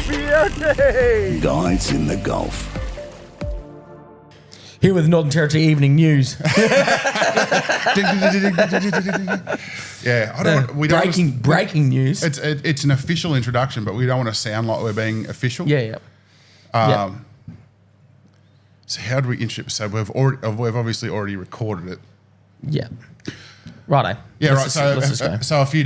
Beauty! Guys in the Gulf. Here with Northern Territory Evening News. Yeah, I don't. We don't. Breaking news. It's an official introduction, but we don't want to sound like we're being official. Yeah. So how do we introduce? So we've obviously already recorded it. Yeah. Righto. Yeah, Let's right. just go. So a few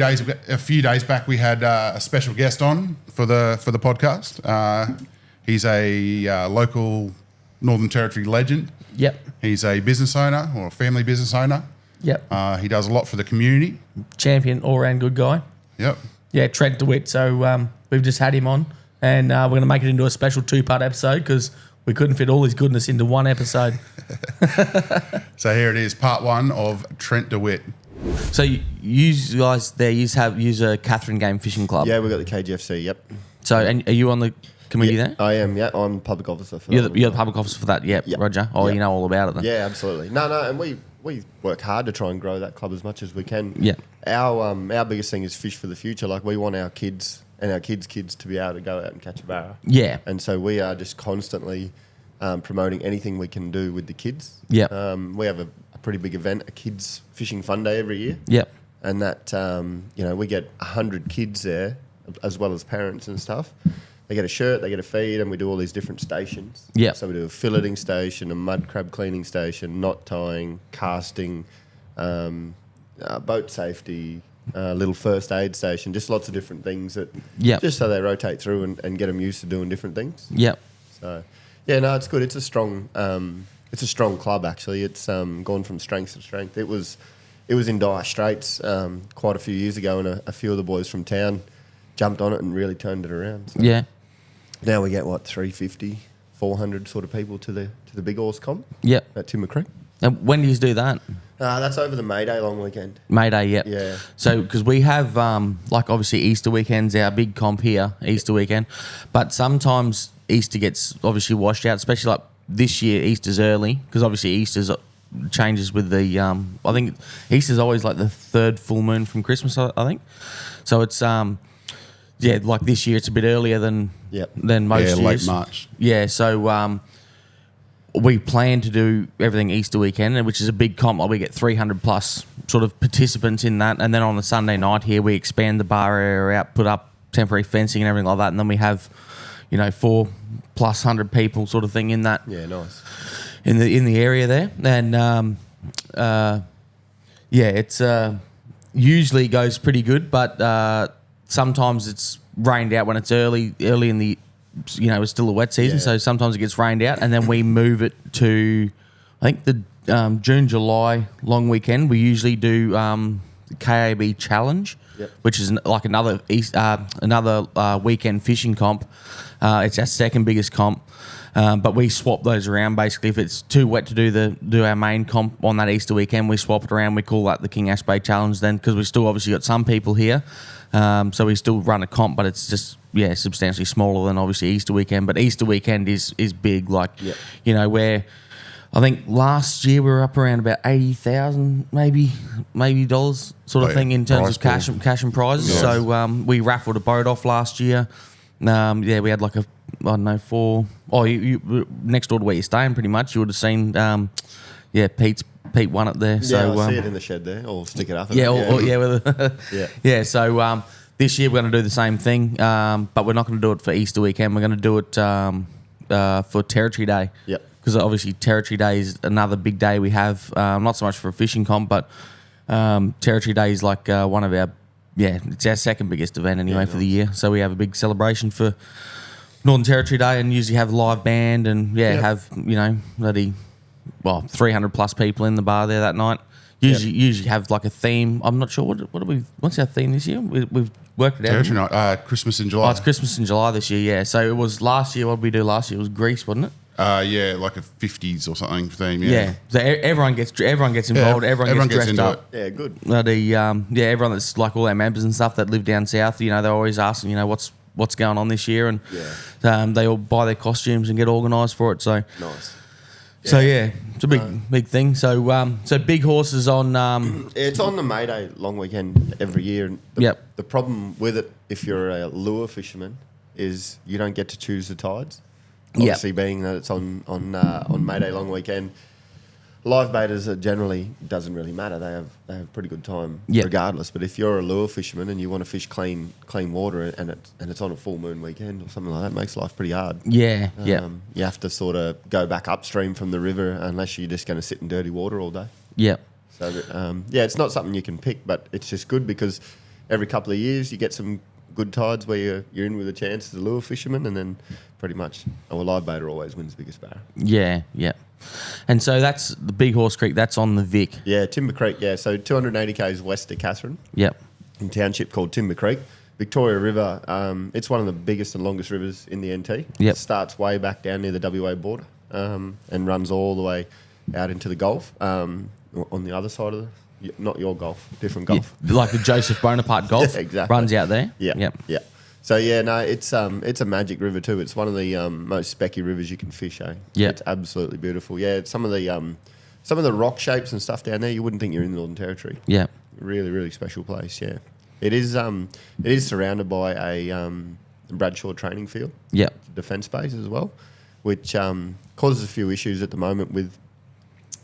days back, we had a special guest on for the podcast. He's a local Northern Territory legend. Yep. He's a business owner or a family business owner. Yep. He does a lot for the community. Champion, all-round good guy. Yep. Yeah, Trent DeWitt. So we've just had him on, and we're going to make it into a special two-part episode because we couldn't fit all his goodness into one episode. So here it is, part one of Trent DeWitt. So you guys there use a Katherine Game Fishing Club. Yeah, we've got the KGFC, yep. So and are you on the committee there? I am, yeah. I'm public officer for You're that. the public officer for that, yep. Roger. Oh, Yep. you know all about it then. Yeah, absolutely. No, and we work hard to try and grow that club as much as we can. Yeah. Our biggest thing is fish for the future. Like, we want our kids and our kids' kids to be able to go out and catch a barra. Yeah. And so we are just constantly promoting anything we can do with the kids. Yeah. We have a pretty big event, a kids fishing fun day every year. Yep. And that, we get 100 kids there, as well as parents and stuff. They get a shirt, they get a feed, and we do all these different stations. Yep. So we do a filleting station, a mud crab cleaning station, knot tying, casting, boat safety, little first aid station, just lots of different things that, just so they rotate through and get them used to doing different things. Yep. So, yeah, no, it's good. It's a strong club, actually. It's gone from strength to strength. It was in dire straits quite a few years ago, and a few of the boys from town jumped on it and really turned it around. So Yeah. now we get 350, 400 sort of people to the big horse comp. Yep. At Timber Creek. And when do you do that? That's over the May Day long weekend. May Day, yep. Yeah. So, because we have, obviously Easter weekend's our big comp here, Easter weekend. But sometimes Easter gets obviously washed out, especially like this year, Easter's early, because obviously Easter's changes with the, I think Easter's always like the third full moon from Christmas, I think. So it's, like this year it's a bit earlier than most years. Yeah, late March. Yeah, so we plan to do everything Easter weekend, which is a big comp. Like, we get 300 plus sort of participants in that. And then on the Sunday night here, we expand the bar area out, put up temporary fencing and everything like that. And then we have, 400+ people sort of thing in that. Yeah, nice. In the area there. And, it's usually goes pretty good, but sometimes it's rained out when it's early in the, it's still a wet season, so sometimes it gets rained out, and then we move it to, I think, the June, July long weekend. We usually do the KAB Challenge, which is like another weekend fishing comp. It's our second biggest comp, but we swap those around basically. If it's too wet to do our main comp on that Easter weekend, we swap it around. We call that the King Ash Bay Challenge then, because we still obviously got some people here. So we still run a comp, but it's just, substantially smaller than obviously Easter weekend. But Easter weekend is big, like, where I think last year we were up around about 80,000 maybe dollars sort of thing in terms of cash and prizes. Yes. So we raffled a boat off last year. We had like you next door to where you're staying pretty much. You would have seen, Pete won it there. So I see it in the shed there, or stick it up. So this year we're going to do the same thing, but we're not going to do it for Easter weekend. We're going to do it for Territory Day. Yep. Because obviously Territory Day is another big day we have. Not so much for a fishing comp, but Territory Day is like one of our, it's our second biggest event anyway for the year. So we have a big celebration for Northern Territory Day, and usually have a live band and have 300 plus people in the bar there that night. Usually have like a theme. I'm not sure what's our theme this year. We've worked it out. Territory night, Christmas in July. Oh, it's Christmas in July this year. Yeah. So it was last year. What did we do last year? It was Greece, wasn't it? Like a 50s or something theme. Yeah. So everyone gets involved. Everyone gets dressed up. Yeah, good. Everyone that's like all our members and stuff that live down south. They're always asking, what's going on this year, and they all buy their costumes and get organised for it. So nice. So it's a big thing. So big horses on. It's on the May Day long weekend every year. And the problem with it, if you're a lure fisherman, is you don't get to choose the tides. Obviously, being that it's on May Day long weekend, live baiters are generally doesn't really matter. They have pretty good time regardless. But if you're a lure fisherman and you want to fish clean water and it's on a full moon weekend or something like that, it makes life pretty hard. You have to sort of go back upstream from the river unless you're just going to sit in dirty water all day. So it's not something you can pick, but it's just good because every couple of years you get some good tides where you're in with a chance as a lure fisherman, and then pretty much a live baiter always wins biggest barra. And so that's the Big Horse Creek. That's on the Vic. Yeah, Timber Creek. Yeah, so 280 k's west of Katherine. In a township called Timber Creek. Victoria River. It's one of the biggest and longest rivers in the NT. It starts way back down near the WA border and runs all the way out into the Gulf on the other side of not your Gulf, different Gulf. Like the Joseph Bonaparte Gulf. Exactly. Runs out there. Yeah. So it's a magic river too. It's one of the most specky rivers you can fish. It's absolutely beautiful. Yeah, some of the rock shapes and stuff down there, you wouldn't think you're in the Northern Territory. Really, really special place. Yeah, it is surrounded by a Bradshaw training field. Defence base as well, which causes a few issues at the moment with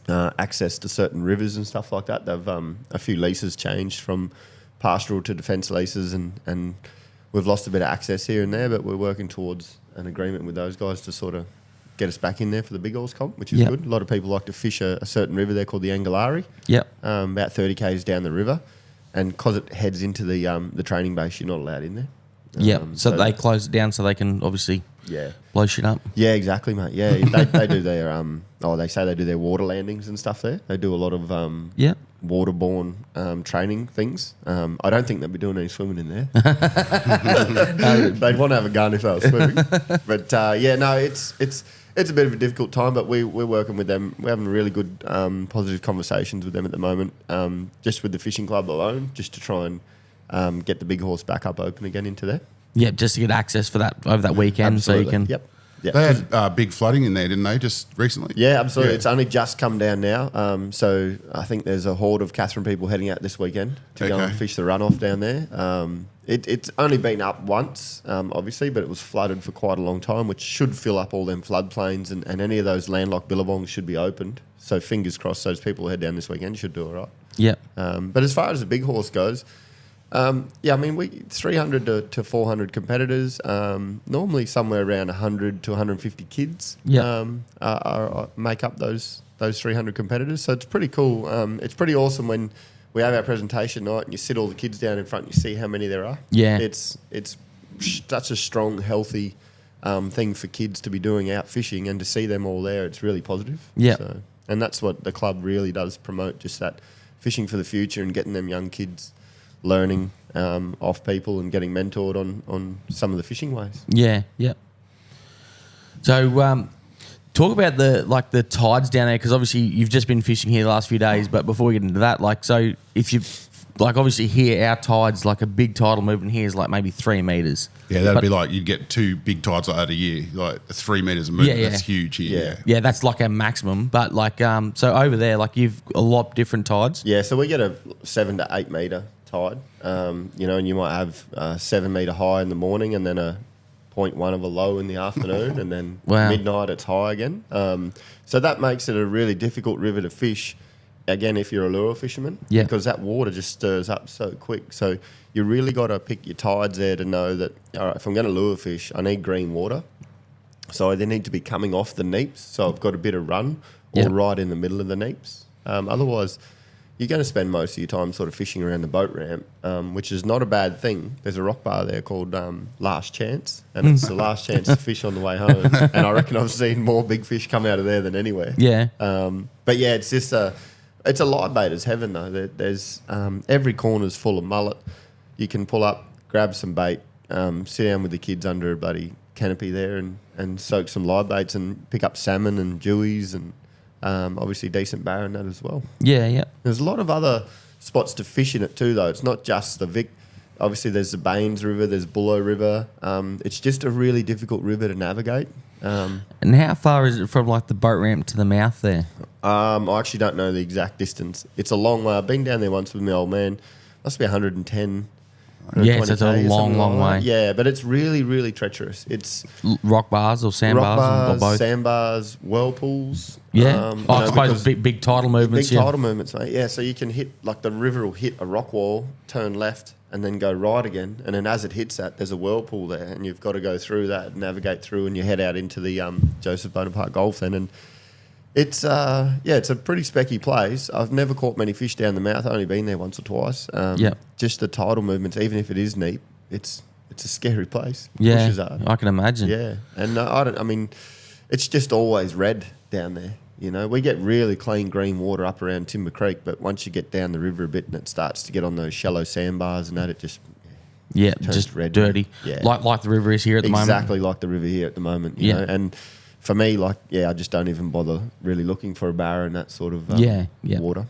access to certain rivers and stuff like that. They've a few leases changed from pastoral to defence leases, and we've lost a bit of access here and there, but we're working towards an agreement with those guys to sort of get us back in there for the Big Horse comp, which is good. A lot of people like to fish a certain river there called the Angalari, about 30 k's down the river, and because it heads into the training base, you're not allowed in there. So they close it down so they can obviously blow shit up. Yeah, exactly, mate. Yeah, they do their they say they do their water landings and stuff there. They do a lot of waterborne training things. I don't think they'd be doing any swimming in there. They'd want to have a gun if they were swimming. But it's a bit of a difficult time, but we're working with them. We're having really good positive conversations with them at the moment, just with the fishing club alone, just to try and get the Big Horse back up open again into there. Just to get access for that over that weekend. Absolutely. So you can... They had big flooding in there, didn't they, just recently? Yeah, absolutely. It's only just come down now. So I think there's a horde of Katherine people heading out this weekend to go and fish the runoff down there. It's only been up once, obviously, but it was flooded for quite a long time, which should fill up all them floodplains, and any of those landlocked billabongs should be opened. So fingers crossed those people who head down this weekend should do all right. But as far as the Big Horse goes... we 300 to 400 competitors. Normally somewhere around 100 to 150 kids make up those 300 competitors. So it's pretty cool. It's pretty awesome when we have our presentation night and you sit all the kids down in front and you see how many there are. It's such a strong, healthy thing for kids to be doing out fishing, and to see them all there, it's really positive. So, and that's what the club really does promote, just that fishing for the future and getting them young kids learning off people and getting mentored on some of the fishing ways. So talk about the tides down there, because obviously you've just been fishing here the last few days, but before we get into that, so if you obviously here our tides, like a big tidal movement here is like maybe 3 meters. That'd be like you'd get 2 big tides like that a year, like 3 meters of movement. That's huge here. That's like a maximum, but so over there, you've a lot different tides. So we get a 7 to 8 meter tide, and you might have a 7 meter high in the morning, and then a 0.1 of a low in the afternoon, and then midnight it's high again. So that makes it a really difficult river to fish, again, if you're a lure fisherman, because that water just stirs up so quick. So you really got to pick your tides there to know that, all right, if I'm going to lure fish, I need green water. So they need to be coming off the neeps, so I've got a bit of run, or right in the middle of the neeps. Otherwise, you're going to spend most of your time sort of fishing around the boat ramp, which is not a bad thing. There's a rock bar there called Last Chance, and it's the last chance to fish on the way home. And I reckon I've seen more big fish come out of there than anywhere. But it's just it's a live baiter's heaven though. There's every corner's full of mullet. You can pull up, grab some bait, sit down with the kids under a bloody canopy there, and soak some live baits and pick up salmon and jewies and. Obviously decent barra in that as well. There's a lot of other spots to fish in it too, though. It's not just the Vic. Obviously, there's the Baines River, there's Bullo River. It's just a really difficult river to navigate. And how far is it from the boat ramp to the mouth there? I actually don't know the exact distance. It's a long way. I've been down there once with my old man. Must be 110 Yes, it's a long way. Yeah, but it's really, really treacherous. It's rock bars or sandbars or both. Sandbars, whirlpools. Yeah, I suppose big tidal movements. Big tidal movements, mate. Yeah, so you can hit, like the river will hit a rock wall, turn left, and then go right again. And then as it hits that, there's a whirlpool there, and you've got to go through that, navigate through, and you head out into the Joseph Bonaparte Gulf then. And it's it's a pretty specky place. I've never caught many fish down the mouth. I've only been there once or twice. Just the tidal movements, even if it is neap, it's a scary place. Yeah, Pushes hard. I can imagine. Yeah, and it's just always red down there. You know, we get really clean green water up around Timber Creek, but once you get down the river a bit and it starts to get on those shallow sandbars and that, it just just red, dirty. Yeah, like the river is here at the moment. Exactly like the river here at the moment. You know? And for me, I just don't even bother really looking for a barra in that sort of water.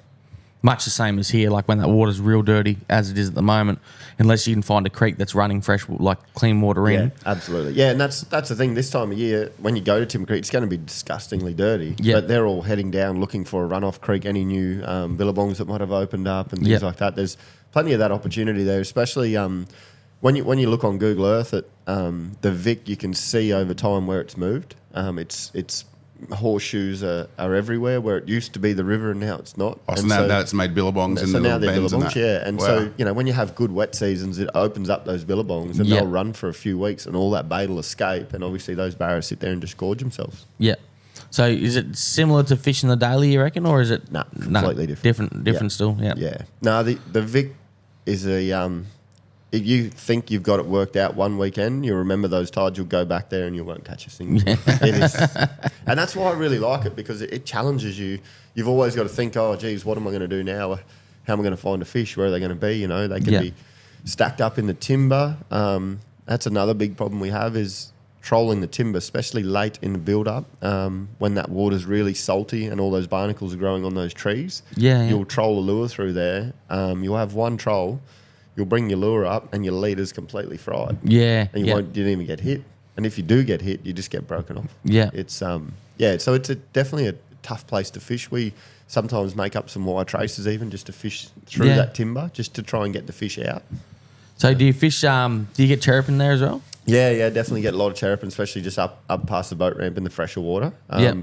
Much the same as here, like when that water's real dirty, as it is at the moment, unless you can find a creek that's running fresh, like clean water in. Yeah, absolutely. Yeah, and that's the thing. This time of year, when you go to Timber Creek, it's going to be disgustingly dirty. Yeah. But they're all heading down looking for a runoff creek, any new billabongs that might have opened up and things like that. There's plenty of that opportunity there, especially when you look on Google Earth at the Vic, you can see over time where it's moved. It's horseshoes are everywhere where it used to be the river and now it's not. Oh, so now it's made billabongs and so now they're bends billabongs, and And so, when you have good wet seasons, it opens up those billabongs and they'll run for a few weeks and all that bait will escape and obviously those barras sit there and just gorge themselves. Yeah. So is it similar to fishing the daily, you reckon, or is it completely different? Different still? Yeah. Yeah. No, the Vic is a if you think you've got it worked out one weekend, you'll remember those tides, you'll go back there and you won't catch a single. Yeah. It is. And that's why I really like it, because it challenges you. You've always got to think, oh, geez, what am I going to do now? How am I going to find a fish? Where are they going to be? They can be stacked up in the timber. That's another big problem we have is trolling the timber, especially late in the build-up, when that water's really salty and all those barnacles are growing on those trees. You'll troll a lure through there. You'll have one troll. You'll bring your lure up and your leader's completely fried. Yeah. And you didn't even get hit. And if you do get hit, you just get broken off. Yeah. It's so it's definitely a tough place to fish. We sometimes make up some wire traces even just to fish through that timber, just to try and get the fish out. So do you fish, do you get cherrapin there as well? Yeah, definitely get a lot of cherrapin, especially just up past the boat ramp in the fresher water.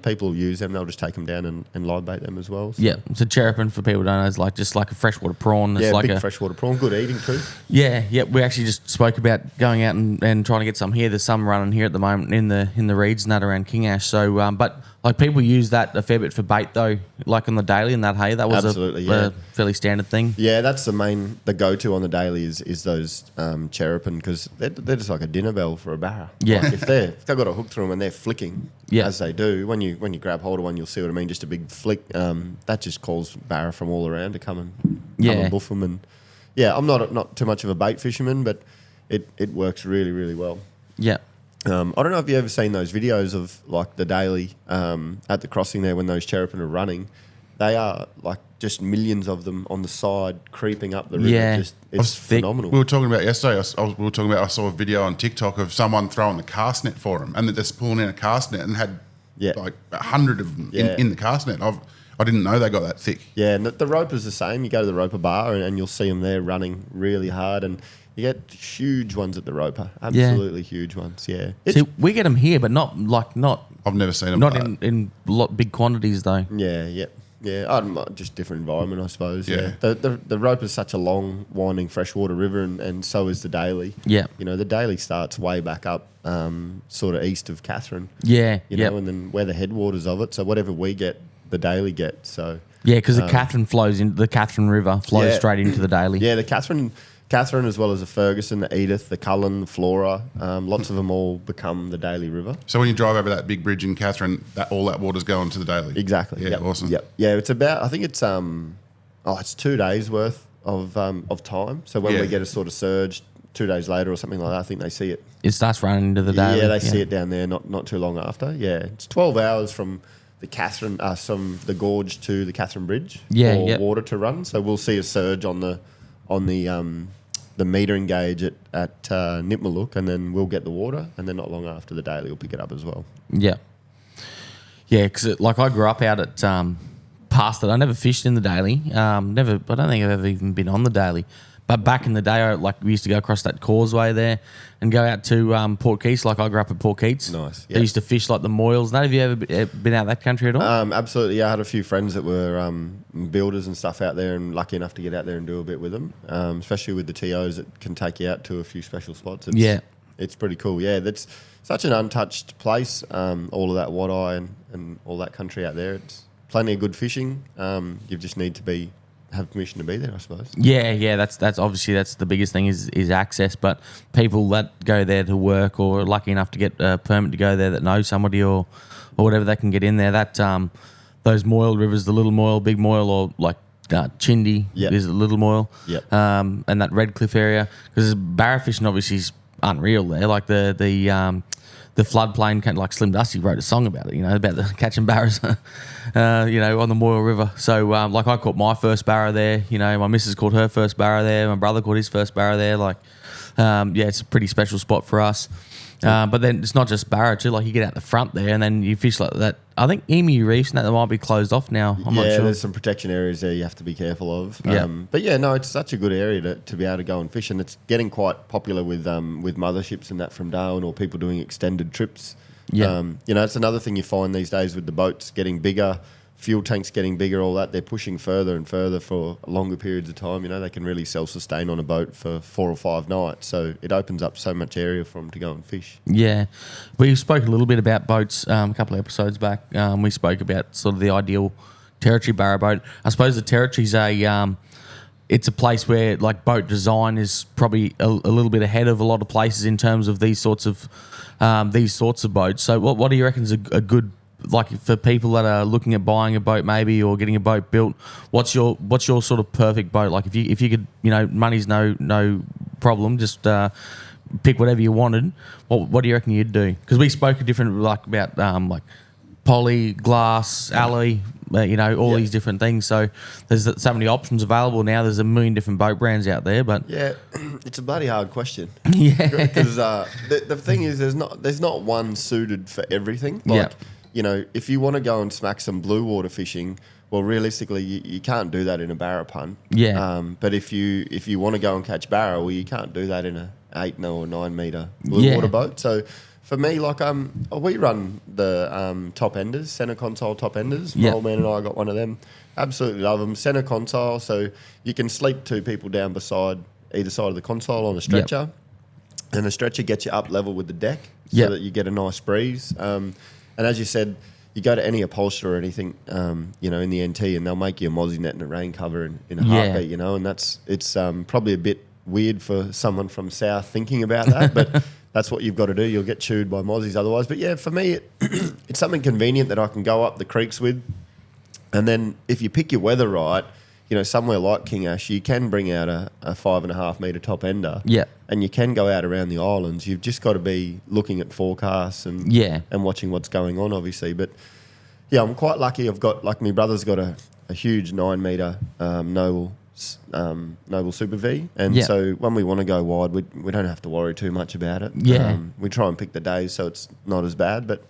People use them; they'll just take them down and live bait them as well. So. Yeah, so cherrapin, for people who don't know, is just like a freshwater prawn. It's like big freshwater prawn, good eating too. Yeah. We actually just spoke about going out and trying to get some here. There's some running here at the moment in the reeds and that around King Ash. So, but like people use that a fair bit for bait though, like on the daily and that hay. That was a fairly standard thing. Yeah, that's the go-to on the daily is those cherrapin, because they're just like a dinner bell for a barra. Yeah, like if they've got a hook through them and they're flicking as they do, when you grab hold of one, you'll see what I mean. Just a big flick. That just calls barra from all around to come and boof them. And I'm not too much of a bait fisherman, but it works really, really well. Yeah. I don't know if you've ever seen those videos of like the daily at the crossing there when those cherrapin are running. They are like just millions of them on the side creeping up the river. Yeah. It's phenomenal. We were talking about yesterday. I saw a video on TikTok of someone throwing the cast net for them, and they're just pulling in a cast net and had like 100 of them in the cast net. I didn't know they got that thick. Yeah, and the roper's the same. You go to the roper bar and you'll see them there running really hard, and you get huge ones at the roper. Absolutely huge ones. Yeah. See, we get them here, but not. I've never seen them. Not in big quantities though. Yeah. Just different environment, I suppose. Yeah. The roper's such a long, winding freshwater river, and so is the daily. Yeah. The daily starts way back up, sort of east of Katherine. Yeah. And then we're the headwaters of it. So whatever we get, the daily gets. So. Yeah, because the Katherine flows into the Katherine River flows straight into the daily. Yeah, the Katherine, as well as the Ferguson, the Edith, the Cullen, the Flora, lots of them all become the daily river. So when you drive over that big bridge in Katherine, all that water's going to the daily? Exactly. Yeah, awesome. Yep. Yeah, it's about, I think it's 2 days worth of time. So when we get a sort of surge 2 days later or something like that, I think they see it. It starts running into the daily. Yeah, they see it down there not too long after. Yeah, it's 12 hours from the Katherine, from the gorge to the Katherine Bridge for water to run. So we'll see a surge on the metering gauge at Nipmaluk, and then we'll get the water, and then not long after the daily we'll pick it up as well. Yeah. Yeah, because I grew up out at past it. I never fished in the daily. I don't think I've ever even been on the daily. But back in the day, we used to go across that causeway there and go out to Port Keats. Like I grew up at Port Keats. Nice. They used to fish like the Moyles. Have you ever been out that country at all? Absolutely. Yeah, I had a few friends that were builders and stuff out there, and lucky enough to get out there and do a bit with them. Especially with the TOs that can take you out to a few special spots. It's pretty cool. Yeah, that's such an untouched place. All of that Wadeye and all that country out there. It's plenty of good fishing. You just need to have permission to be there, I suppose. Yeah. That's obviously that's the biggest thing is access. But people that go there to work or are lucky enough to get a permit to go there that know somebody or whatever, they can get in there. That those Moyle rivers, the Little Moyle, Big Moyle, or like Chindy is a Little Moyle. Yep. And that Redcliffe area, because barra fishing obviously is unreal there. Like the floodplain, like Slim Dusty wrote a song about it, about the catching barras, on the Moyle River. So, like I caught my first barra there, my missus caught her first barra there, my brother caught his first barra there. Like, it's a pretty special spot for us. But then it's not just barra too. Like you get out the front there and then you fish like that. I think Emu Reefs and that might be closed off now. I'm not sure. There's some protection areas there you have to be careful of. But it's such a good area to be able to go and fish, and it's getting quite popular with motherships and that from Darwin, or people doing extended trips. It's another thing you find these days with the boats getting bigger, fuel tanks getting bigger, all that. They're pushing further and further for longer periods of time. They can really self-sustain on a boat for 4 or 5 nights. So it opens up so much area for them to go and fish. Yeah. We spoke a little bit about boats a couple of episodes back. We spoke about sort of the ideal territory barra boat. I suppose the territory's it's a place where like boat design is probably a little bit ahead of a lot of places in terms of these sorts of boats. So what do you reckon is a good, like for people that are looking at buying a boat maybe or getting a boat built, what's your sort of perfect boat? Like if you could, money's no problem, just pick whatever you wanted. What do you reckon you'd do? Because we spoke about poly, glass, alley, all these different things. So there's so many options available now. There's a million different boat brands out there. But it's a bloody hard question. Yeah, because the thing is, there's not one suited for everything. If you want to go and smack some blue water fishing, well, realistically, you can't do that in a barra punt. Yeah. But if you want to go and catch barra, well, you can't do that in a 8 or 9 metre blue water boat. So for me, we run the top enders, centre console top enders. My old man and I got one of them. Absolutely love them. Centre console, so you can sleep 2 people down beside either side of the console on a stretcher, and the stretcher gets you up level with the deck so that you get a nice breeze. And as you said, you go to any upholsterer or anything, in the NT, and they'll make you a mozzie net and a rain cover in a heartbeat, and it's probably a bit weird for someone from South thinking about that, but that's what you've got to do. You'll get chewed by mozzies otherwise. But for me, it's something convenient that I can go up the creeks with. And then if you pick your weather right, somewhere like King Ash, you can bring out a 5.5 metre top ender. Yeah. And you can go out around the islands. You've just got to be looking at forecasts and watching what's going on, obviously. But I'm quite lucky. I've got, my brother's got a huge 9 metre Noble Super V. And so when we want to go wide, we don't have to worry too much about it. Yeah. We try and pick the days so it's not as bad. But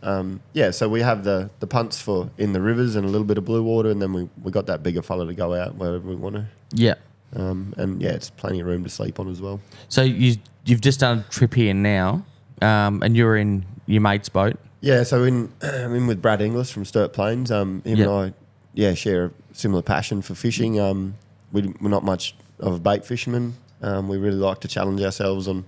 so we have the punts for in the rivers and a little bit of blue water, and then we got that bigger fella to go out wherever we want to. Yeah. It's plenty of room to sleep on as well. So you've just done a trip here now, and you're in your mate's boat. Yeah, so I'm in with Brad Inglis from Sturt Plains. Him and I, share a similar passion for fishing. We're not much of a bait fisherman. We really like to challenge ourselves on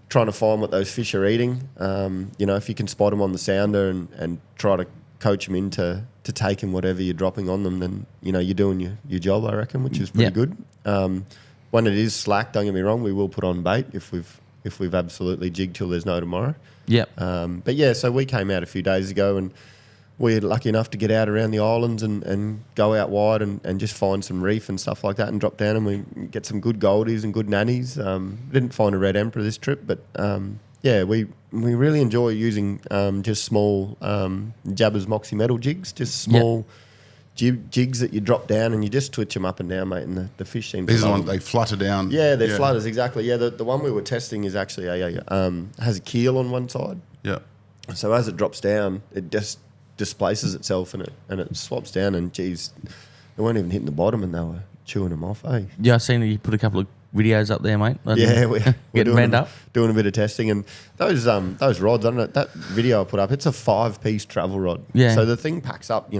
trying to find what those fish are eating. If you can spot them on the sounder and try to coach them into taking whatever you're dropping on them, then you're doing your job, I reckon, which is pretty good. When it is slack, don't get me wrong, we will put on bait if we've absolutely jigged till there's no tomorrow. Yep. So we came out a few days ago and we're lucky enough to get out around the islands and go out wide and just find some reef and stuff like that and drop down, and we get some good goldies and good nannies. Didn't find a red emperor this trip, but we really enjoy using just small Jabba's Moxie metal jigs, just small jigs that you drop down and you just twitch them up and down, mate, and the fish seem to These are the ones they flutter down. Yeah, they're flutters, exactly. Yeah, the one we were testing is actually has a keel on one side. Yeah. So as it drops down, it just displaces itself and it swaps down, and geez, they weren't even hitting the bottom and they were chewing them off, eh? Yeah, I've seen that you put a couple of videos up there, mate. Yeah, we're getting bent up, doing a bit of testing, and those rods. I don't know, that video I put up. It's a 5-piece travel rod. Yeah. So the thing packs up,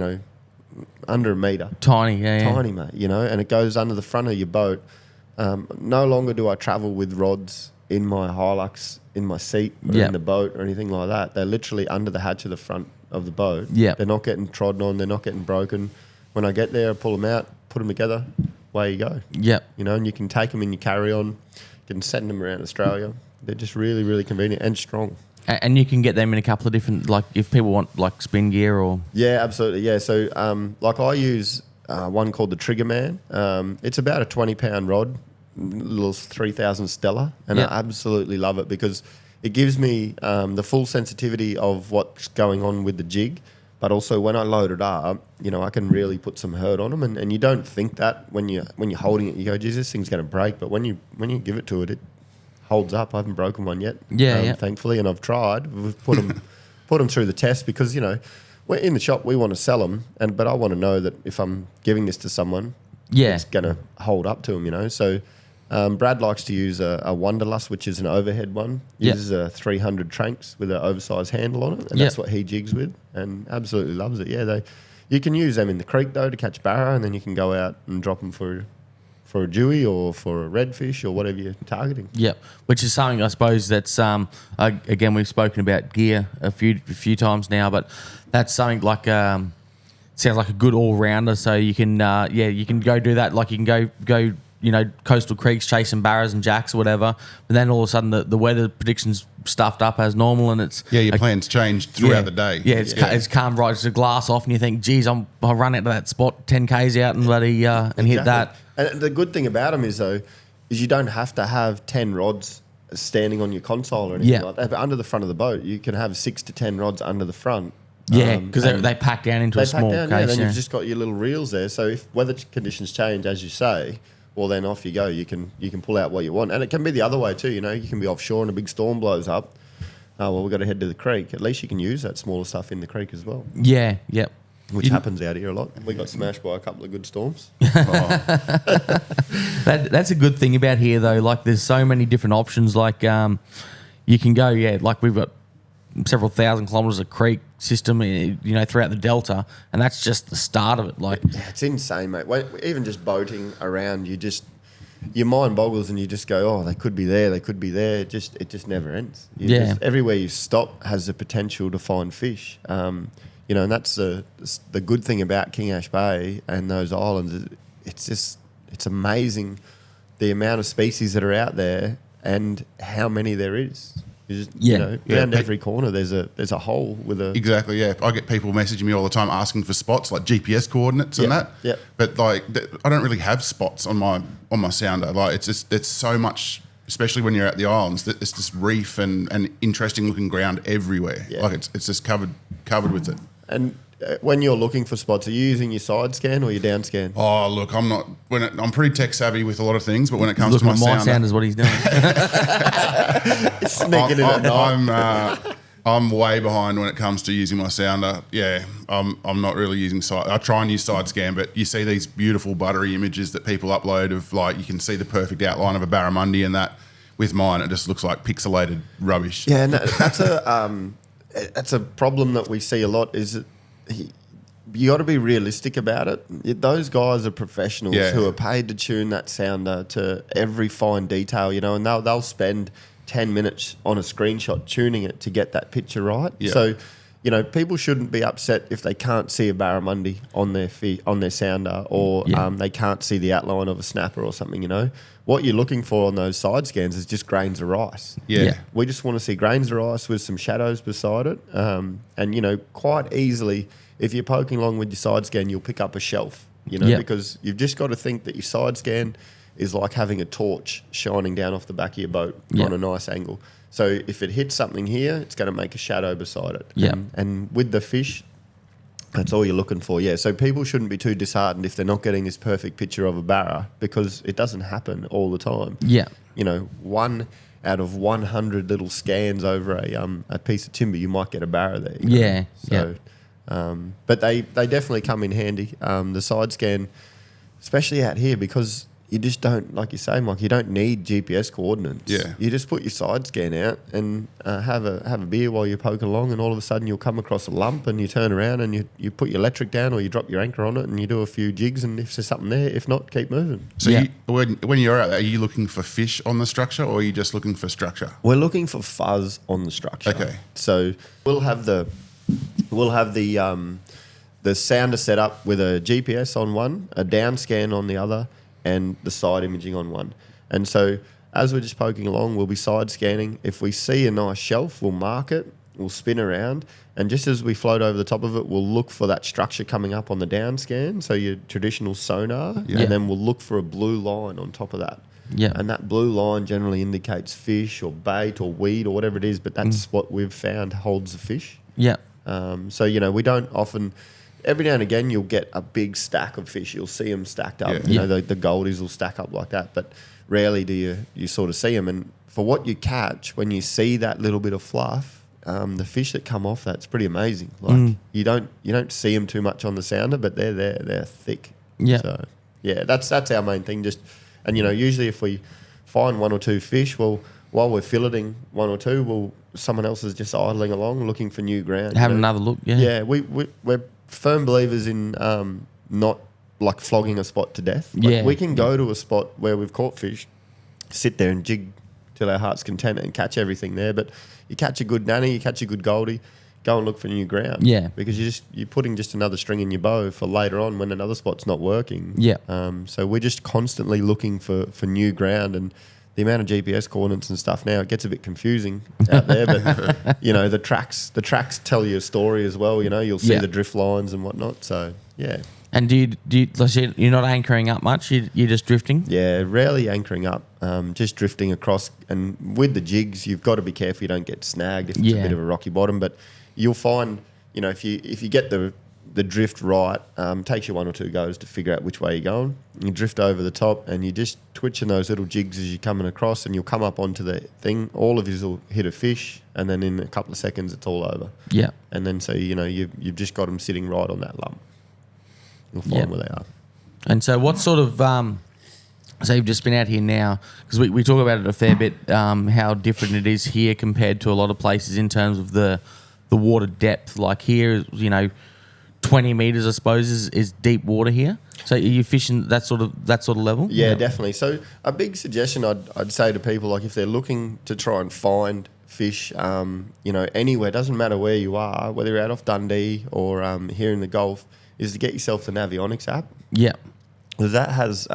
under a meter. Tiny, Tiny, mate. And it goes under the front of your boat. No longer do I travel with rods in my Hilux, in my seat, or in the boat, or anything like that. They're literally under the hatch of the front of the boat. Yeah. They're not getting trodden on. They're not getting broken. When I get there, I pull them out, put them together, away you go. Yep. And you can take them in your carry-on. You can send them around Australia. They're just really, really convenient and strong. And you can get them in a couple of different, like if people want like spin gear or... Yeah, absolutely. Yeah, so I use one called the Trigger Man. It's about a 20-pound rod, little 3000 Stella, and I absolutely love it because it gives me the full sensitivity of what's going on with the jig, but also when I load it up, I can really put some hurt on them, and you don't think that when you're holding it, you go, geez, this thing's going to break, but when you give it to it, it holds up. I haven't broken one yet, thankfully, and I've tried. We've put them through the test because we're in the shop. We want to sell them, but I want to know that if I'm giving this to someone, it's going to hold up to them. So Brad likes to use a Wanderlust, which is an overhead one. Uses a 300 Tranks with an oversized handle on it, and that's what he jigs with, and absolutely loves it. Yeah, you can use them in the creek though to catch barra, and then you can go out and drop them for a dewie or for a redfish or whatever you're targeting. Yep, which is something I suppose that's again we've spoken about gear a few times now, but that's something like sounds like a good all rounder. So you can you can go do that. Like you can go coastal creeks chasing barras and jacks or whatever, but then all of a sudden the weather prediction's stuffed up as normal, and it's your plans change throughout the day. Yeah, it's calm right, it's a glass off, and you think, geez, I'll run out to that spot 10 k's out and bloody and hit that. And the good thing about them is you don't have to have 10 rods standing on your console or anything like that. But under the front of the boat, you can have 6 to 10 rods under the front. Yeah, because they pack down into a small case. Then you've just got your little reels there. So if weather conditions change, as you say, well, then off you go. You can pull out what you want. And it can be the other way too. You can be offshore and a big storm blows up. Well, we've got to head to the creek. At least you can use that smaller stuff in the creek as well. Yeah, yep. Which happens out here a lot. We got smashed by a couple of good storms. That's a good thing about here, though. Like, there's so many different options. Like, you can go, like we've got several thousand kilometres of creek system, throughout the delta, and that's just the start of it. Like, it's insane, mate. Even just boating around, your mind boggles, and you just go, oh, they could be there, they could be there. It just never ends. Everywhere you stop has the potential to find fish. And that's the good thing about King Ash Bay and those islands. It's amazing the amount of species that are out there and how many there is. Around every corner there's a hole with a... Exactly, yeah. I get people messaging me all the time asking for spots, like GPS coordinates and that. Yeah. But I don't really have spots on my sounder. Like it's so much, especially when you're at the islands, that it's this reef and interesting looking ground everywhere. Yeah. Like it's just covered with it. And when you're looking for spots, are you using your side scan or your down scan? Oh, look, I'm not. I'm pretty tech savvy with a lot of things, but when it comes to my sound is what he's doing. Sneaking in at night. I'm way behind when it comes to using my sounder. Yeah, I'm not really using side. I try and use side scan, but you see these beautiful buttery images that people upload of, like, you can see the perfect outline of a barramundi, and that with mine it just looks like pixelated rubbish. Yeah, and that's a problem that we see a lot. Is that you got to be realistic about it. Those guys are professionals who are paid to tune that sounder to every fine detail, and they'll spend 10 minutes on a screenshot tuning it to get that picture right. Yeah. So, people shouldn't be upset if they can't see a barramundi on their sounder, or they can't see the outline of a snapper or something. What you're looking for on those side scans is just grains of rice. Yeah. We just want to see grains of rice with some shadows beside it. And quite easily, if you're poking along with your side scan, you'll pick up a shelf, because you've just got to think that your side scan is like having a torch shining down off the back of your boat on a nice angle. So if it hits something here, it's going to make a shadow beside it. Yeah. And with the fish, that's all you're looking for. Yeah. So people shouldn't be too disheartened if they're not getting this perfect picture of a barra, because it doesn't happen all the time. Yeah. 1 out of 100 little scans over a piece of timber, you might get a barra there. Yeah. So, but they definitely come in handy. The side scan, especially out here, because you just don't, like you say, Mike, you don't need GPS coordinates. Yeah. You just put your side scan out and have a beer while you're poking along, and all of a sudden you'll come across a lump and you turn around and you put your electric down or you drop your anchor on it and you do a few jigs, and if there's something there, if not, keep moving. So when you're out there, are you looking for fish on the structure, or are you just looking for structure? We're looking for fuzz on the structure. Okay. So we'll have the sounder set up with a GPS on one, a down scan on the other, and the side imaging on one. And so as we're just poking along, we'll be side scanning. If we see a nice shelf, we'll mark it, we'll spin around, and just as we float over the top of it, we'll look for that structure coming up on the down scan, so your traditional sonar, and then we'll look for a blue line on top of that. Yeah. And that blue line generally indicates fish or bait or weed or whatever it is, but that's what we've found holds the fish. Yeah. So, we don't often... Every now and again, you'll get a big stack of fish. You'll see them stacked up. The goldies will stack up like that. But rarely do you sort of see them. And for what you catch, when you see that little bit of fluff, the fish that come off that's pretty amazing. Like you don't see them too much on the sounder, but they're there. They're thick. Yeah. So that's our main thing. Usually if we find one or two fish, well, while we're filleting one or two, someone else is just idling along looking for new ground. Have another look. Yeah. Yeah. We're firm believers in not like flogging a spot to death. We can go to a spot where we've caught fish, sit there and jig till our heart's content and catch everything there. But you catch a good nanny, you catch a good goldie, go and look for new ground. Yeah. Because you're putting just another string in your bow for later on when another spot's not working. Yeah. So we're just constantly looking for new ground, and the amount of GPS coordinates and stuff now, it gets a bit confusing out there. But the tracks tell you a story as well. You'll see the drift lines and whatnot. So yeah. And do you you're not anchoring up much? You're just drifting? Yeah, rarely anchoring up. Just drifting across. And with the jigs, you've got to be careful you don't get snagged if it's a bit of a rocky bottom. But you'll find, if you get the drift right, takes you one or two goes to figure out which way you're going. You drift over the top and you just twitching those little jigs as you're coming across, and you'll come up onto the thing. All of you will hit a fish, and then in a couple of seconds it's all over. Yeah. And then so you've just got them sitting right on that lump. You'll find where they are. And so what sort of so you've just been out here now, because we talk about it a fair bit, how different it is here compared to a lot of places in terms of the water depth. Like here, 20 metres, I suppose, is deep water here. So are you fishing that sort of level? Yeah, definitely. So a big suggestion I'd say to people, like if they're looking to try and find fish, anywhere, doesn't matter where you are, whether you're out off Dundee or here in the Gulf, is to get yourself the Navionics app. Yeah. Because that has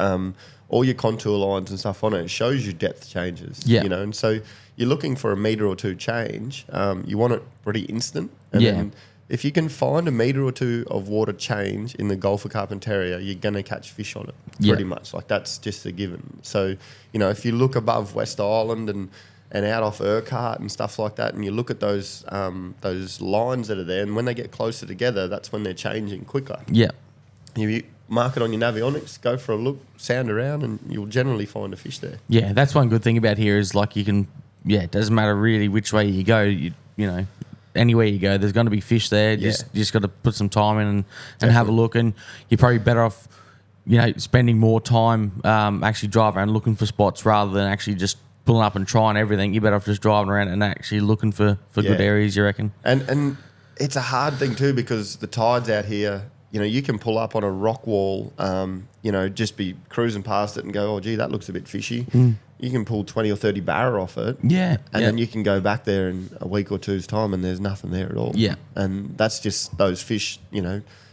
all your contour lines and stuff on it. It shows you depth changes. Yeah. And so you're looking for a metre or two change. You want it pretty instant. And then if you can find a metre or two of water change in the Gulf of Carpentaria, you're going to catch fish on it, pretty much. Like that's just a given. So, if you look above West Island and out off Urquhart and stuff like that, and you look at those lines that are there, and when they get closer together, that's when they're changing quicker. Yeah. You mark it on your Navionics, go for a look, sound around, and you'll generally find a fish there. Yeah, that's one good thing about here is like you can, it doesn't matter really which way you go, you know, anywhere you go, there's going to be fish there. You just got to put some time in and have a look, and you're probably better off, spending more time actually driving around looking for spots rather than actually just pulling up and trying everything. You're better off just driving around and actually looking for good areas, you reckon? And it's a hard thing too because the tides out here, you can pull up on a rock wall, just be cruising past it and go, oh, gee, that looks a bit fishy. You can pull 20 or 30 barra off it. Yeah. And then you can go back there in a week or two's time and there's nothing there at all. Yeah. And that's just those fish,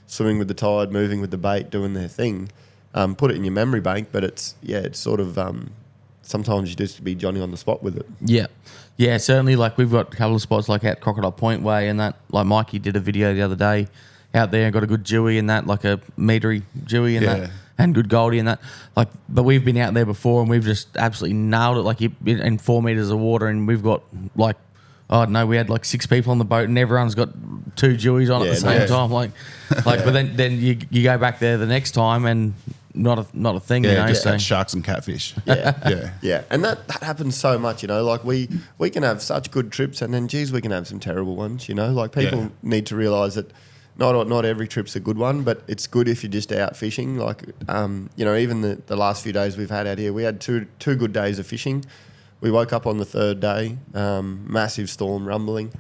swimming with the tide, moving with the bait, doing their thing. Put it in your memory bank, but it's sort of... sometimes you just be Johnny on the spot with it. Yeah. Yeah, certainly. Like we've got a couple of spots like at Crocodile Point Way and that. Like Mikey did a video the other day out there and got a good jewie and that, like a metery jewie and that, and good goldie and that. Like, but we've been out there before and we've just absolutely nailed it. Like in 4 meters of water, and we've got like, I don't know, we had like 6 people on the boat and everyone's got 2 jewies on at the same time. Like, but then you go back there the next time and not a thing, so. Sharks and catfish. Yeah. And that happens so much, like we can have such good trips and then, geez, we can have some terrible ones, like people need to realise that not every trip's a good one, but it's good if you're just out fishing. Like, even the last few days we've had out here, we had two good days of fishing. We woke up on the third day, massive storm rumbling,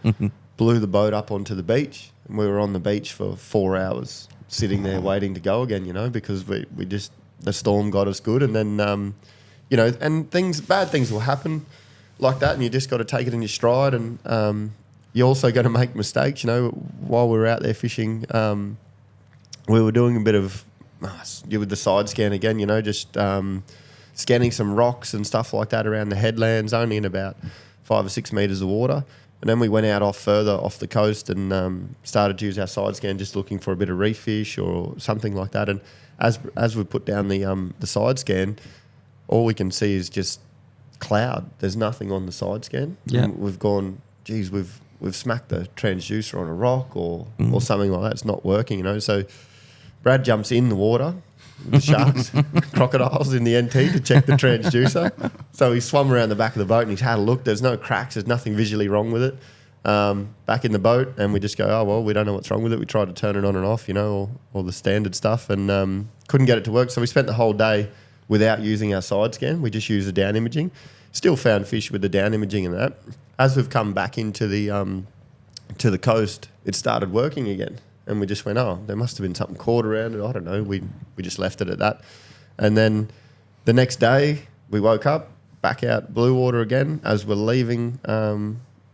blew the boat up onto the beach, and we were on the beach for 4 hours, sitting there waiting to go again, because the storm got us good. And then, and bad things will happen like that, and you just got to take it in your stride. And you're also going to make mistakes. While we were out there fishing, we were doing a bit of with the side scan again. Just scanning some rocks and stuff like that around the headlands, only in about 5 or 6 meters of water. And then we went out further off the coast and started to use our side scan, just looking for a bit of reef fish or something like that. And as we put down the side scan, all we can see is just cloud. There's nothing on the side scan. Yeah. And we've gone, geez, we've smacked the transducer on a rock or something like that. It's not working, So Brad jumps in the water, the sharks, crocodiles in the NT to check the transducer. So he swum around the back of the boat and he's had a look. There's no cracks. There's nothing visually wrong with it. Back in the boat, and we just go, oh, well, we don't know what's wrong with it. We tried to turn it on and off, all the standard stuff, and couldn't get it to work. So we spent the whole day without using our side scan. We just used the down imaging. Still found fish with the down imaging and that. As we've come back into the coast, it started working again. And we just went, oh, there must have been something caught around it. I don't know. We just left it at that. And then the next day, we woke up, back out blue water again. As we're leaving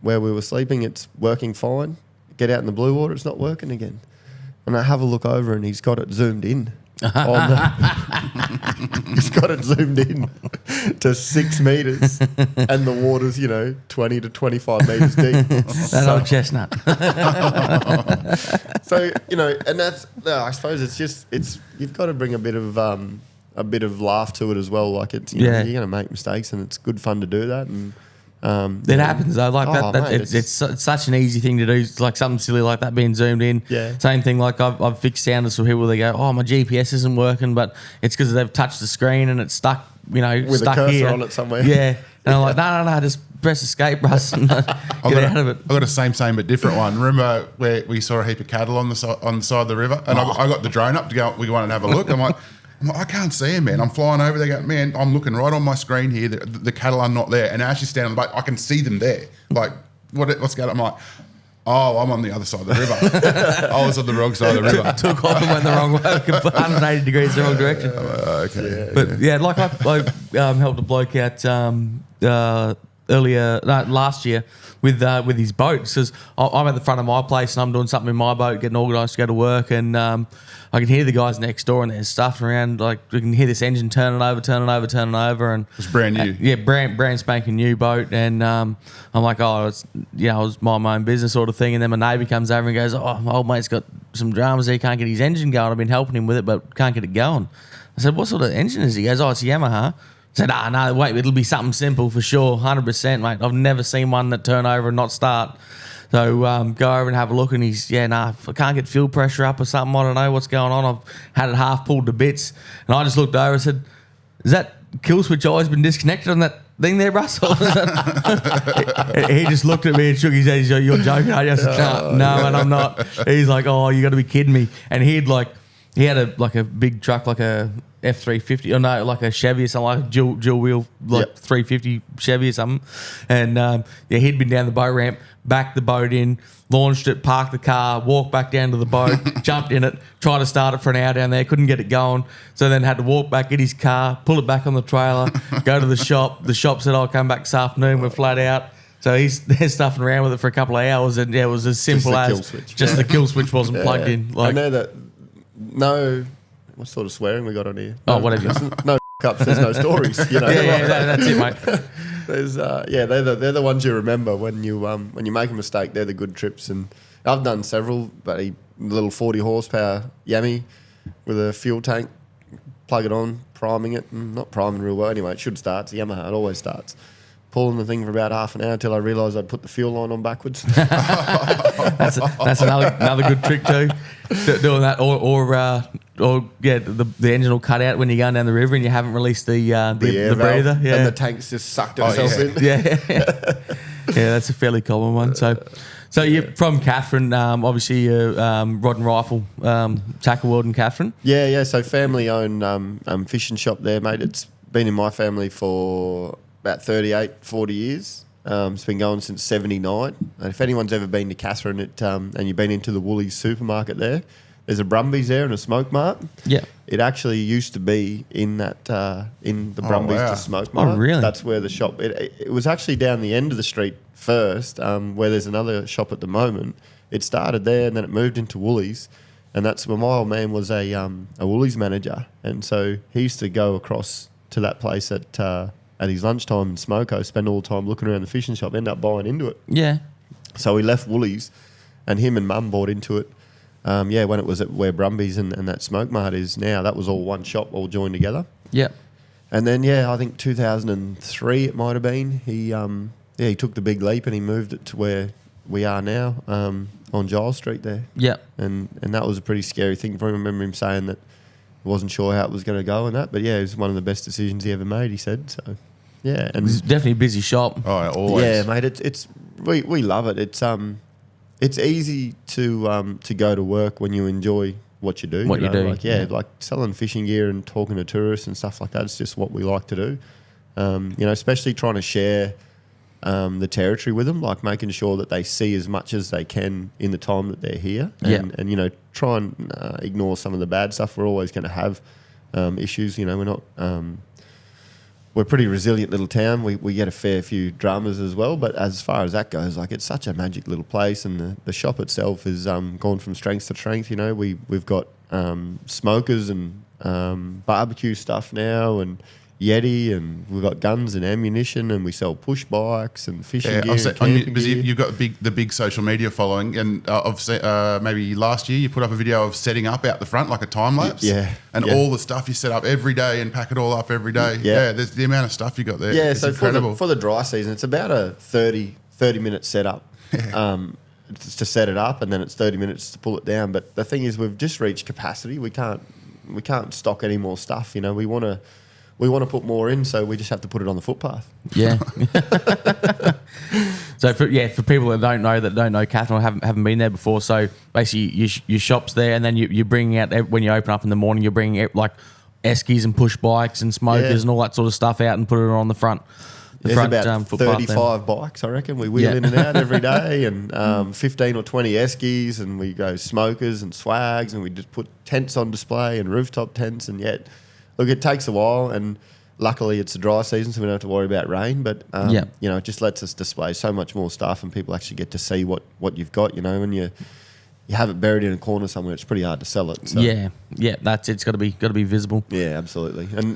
where we were sleeping, it's working fine. Get out in the blue water, it's not working again. And I have a look over and he's got it zoomed in. He's got it zoomed in to 6 meters and the water's 20 to 25 meters deep. That old chestnut. So and that's, I suppose it's you've got to bring a bit of laugh to it as well. Like you're going to make mistakes and it's good fun to do that. And it happens though, like it's such an easy thing to do. It's like something silly like that being zoomed in. Yeah. Same thing, like I've fixed sounders for people where they go, oh, my GPS isn't working, but it's because they've touched the screen and it's stuck, with stuck a cursor here. on it somewhere. Yeah. And I'm like, no, just press escape, Russ, and get out of it. I got a same but different one. Remember where we saw a heap of cattle on the side of the river, and I got the drone up to go. We wanted to have a look. I'm like, I can't see him, man. I'm flying over there. Man, I'm looking right on my screen here. The cattle are not there. And I actually stand on the boat. I can see them there. Like, what's going on? I'm like, oh, I'm on the other side of the river. I was on the wrong side of the river. Took off and went the wrong way, 180 degrees the wrong direction. Okay. Like I helped a bloke out last year with his boat, because I'm at the front of my place and I'm doing something in my boat, getting organised to go to work, and I can hear the guys next door and they're stuffing around. Like, we can hear this engine turning over, and it's brand new. Brand spanking new boat, and I'm like, oh, it's I was mind my own business sort of thing. And then my neighbour comes over and goes, oh, my old mate's got some dramas there, can't get his engine going. I've been helping him with it, but can't get it going. I said, what sort of engine is it? He goes, oh, it's a Yamaha. I said, no, wait, it'll be something simple for sure, 100%, mate. I've never seen one that turn over and not start. So go over and have a look, and he's, I can't get fuel pressure up or something. I don't know what's going on. I've had it half pulled to bits. And I just looked over and said, is that kill switch always been disconnected on that thing there, Russell? He just looked at me and shook his head. He said, you're joking, aren't you? I said, no, man, I'm not. He's like, oh, you got to be kidding me. And he had a big truck, like a F350, or no, like a Chevy or something, like a dual wheel, 350 Chevy or something. And he'd been down the boat ramp, backed the boat in, launched it, parked the car, walked back down to the boat, jumped in it, tried to start it for an hour down there, couldn't get it going. So then had to walk back in his car, pull it back on the trailer, go to the shop. The shop said, I'll come back this afternoon, we're flat out. So they're stuffing around with it for a couple of hours, and it was as simple as just the kill switch wasn't plugged in. Like, I know that. No, what sort of swearing we got on here? No, whatever. No ups. There's no stories. That's it, mate. There's they're the ones you remember when you make a mistake. They're the good trips, and I've done several. But a little 40 horsepower Yami with a fuel tank, plug it on, priming it, not priming real well. Anyway, it should start. It's a Yamaha. It always starts. Pulling the thing for about half an hour until I realised I'd put the fuel line on backwards. That's another good trick too. Doing that, or the engine will cut out when you're going down the river and you haven't released the breather, and the tank's just sucked itself in. Yeah. that's a fairly common one. So you're from Katherine, obviously you're rod and rifle tackle world in Katherine. Yeah. So family-owned fishing shop there, mate. It's been in my family for about 40 years. It's been going since 79. And if anyone's ever been to Katherine and you've been into the Woolies supermarket there's a Brumbies there and a Smoke Mart. Yeah. It actually used to be in that in the Brumbies to Smoke Mart. Oh, really? That's where the shop. It was actually down the end of the street first, where there's another shop at the moment. It started there and then it moved into Woolies, and that's where my old man was a Woolies manager, and so he used to go across to that place at his lunchtime in Smoko, spend all the time looking around the fishing shop, end up buying into it. Yeah. So he left Woolies, and him and Mum bought into it. When it was at where Brumbies and that Smoke Mart is now, that was all one shop, all joined together. Yeah. And then, I think 2003 it might have been, he took the big leap and he moved it to where we are now, on Giles Street there. Yeah. And that was a pretty scary thing for him. I remember him saying that he wasn't sure how it was going to go and that, but it was one of the best decisions he ever made, he said. So, and It's definitely a busy shop. Oh, always. yeah, mate, we love it. It's easy to go to work when you enjoy what you do. Like selling fishing gear and talking to tourists and stuff like that. It's just what we like to do. Especially trying to share the territory with them, like making sure that they see as much as they can in the time that they're here. And try and ignore some of the bad stuff. We're always going to have issues. We're not. We're a pretty resilient little town. We get a fair few dramas as well, but as far as that goes, like it's such a magic little place, and the shop itself has gone from strength to strength. We've got smokers and barbecue stuff now, and Yeti, and we've got guns and ammunition, and we sell push bikes and fishing gear. And camping gear. You've got the big social media following, and maybe last year you put up a video of setting up out the front like a time lapse. All the stuff you set up every day and pack it all up every day. There's the amount of stuff you got there. It's so incredible. For the dry season, it's about a 30-minute setup. It's to set it up, and then it's 30 minutes to pull it down. But the thing is, we've just reached capacity. We can't stock any more stuff. We want to put more in, so we just have to put it on the footpath. Yeah. So for people that don't know Katherine or haven't been there before, so basically your shop's there, and then you bring out, when you open up in the morning, you're bringing out like eskies and push bikes and smokers and all that sort of stuff out and put it on the front. There's about 35 bikes, I reckon. We wheel in and out every day, and 15 or 20 eskies, and we go smokers and swags, and we just put tents on display and rooftop tents, and look, it takes a while, and luckily it's a dry season, so we don't have to worry about rain. But it just lets us display so much more stuff, and people actually get to see what you've got. When you have it buried in a corner somewhere, it's pretty hard to sell it. So. That's it. It's got to be visible. Yeah, absolutely. And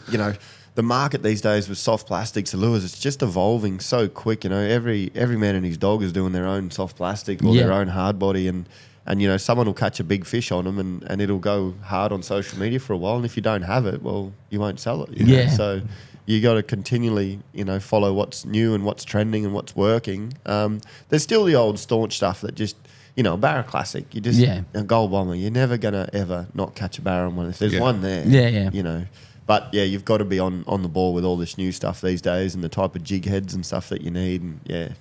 the market these days with soft plastics and lures, it's just evolving so quick. Every man and his dog is doing their own soft plastic or their own hard body, and someone will catch a big fish on them, and it'll go hard on social media for a while. And if you don't have it, well, you won't sell it. So you got to continually, follow what's new and what's trending and what's working. There's still the old staunch stuff that just, a barra classic. You just a gold bomber. You're never gonna ever not catch a barra on one if there's one there. But you've got to be on the ball with all this new stuff these days, and the type of jig heads and stuff that you need. And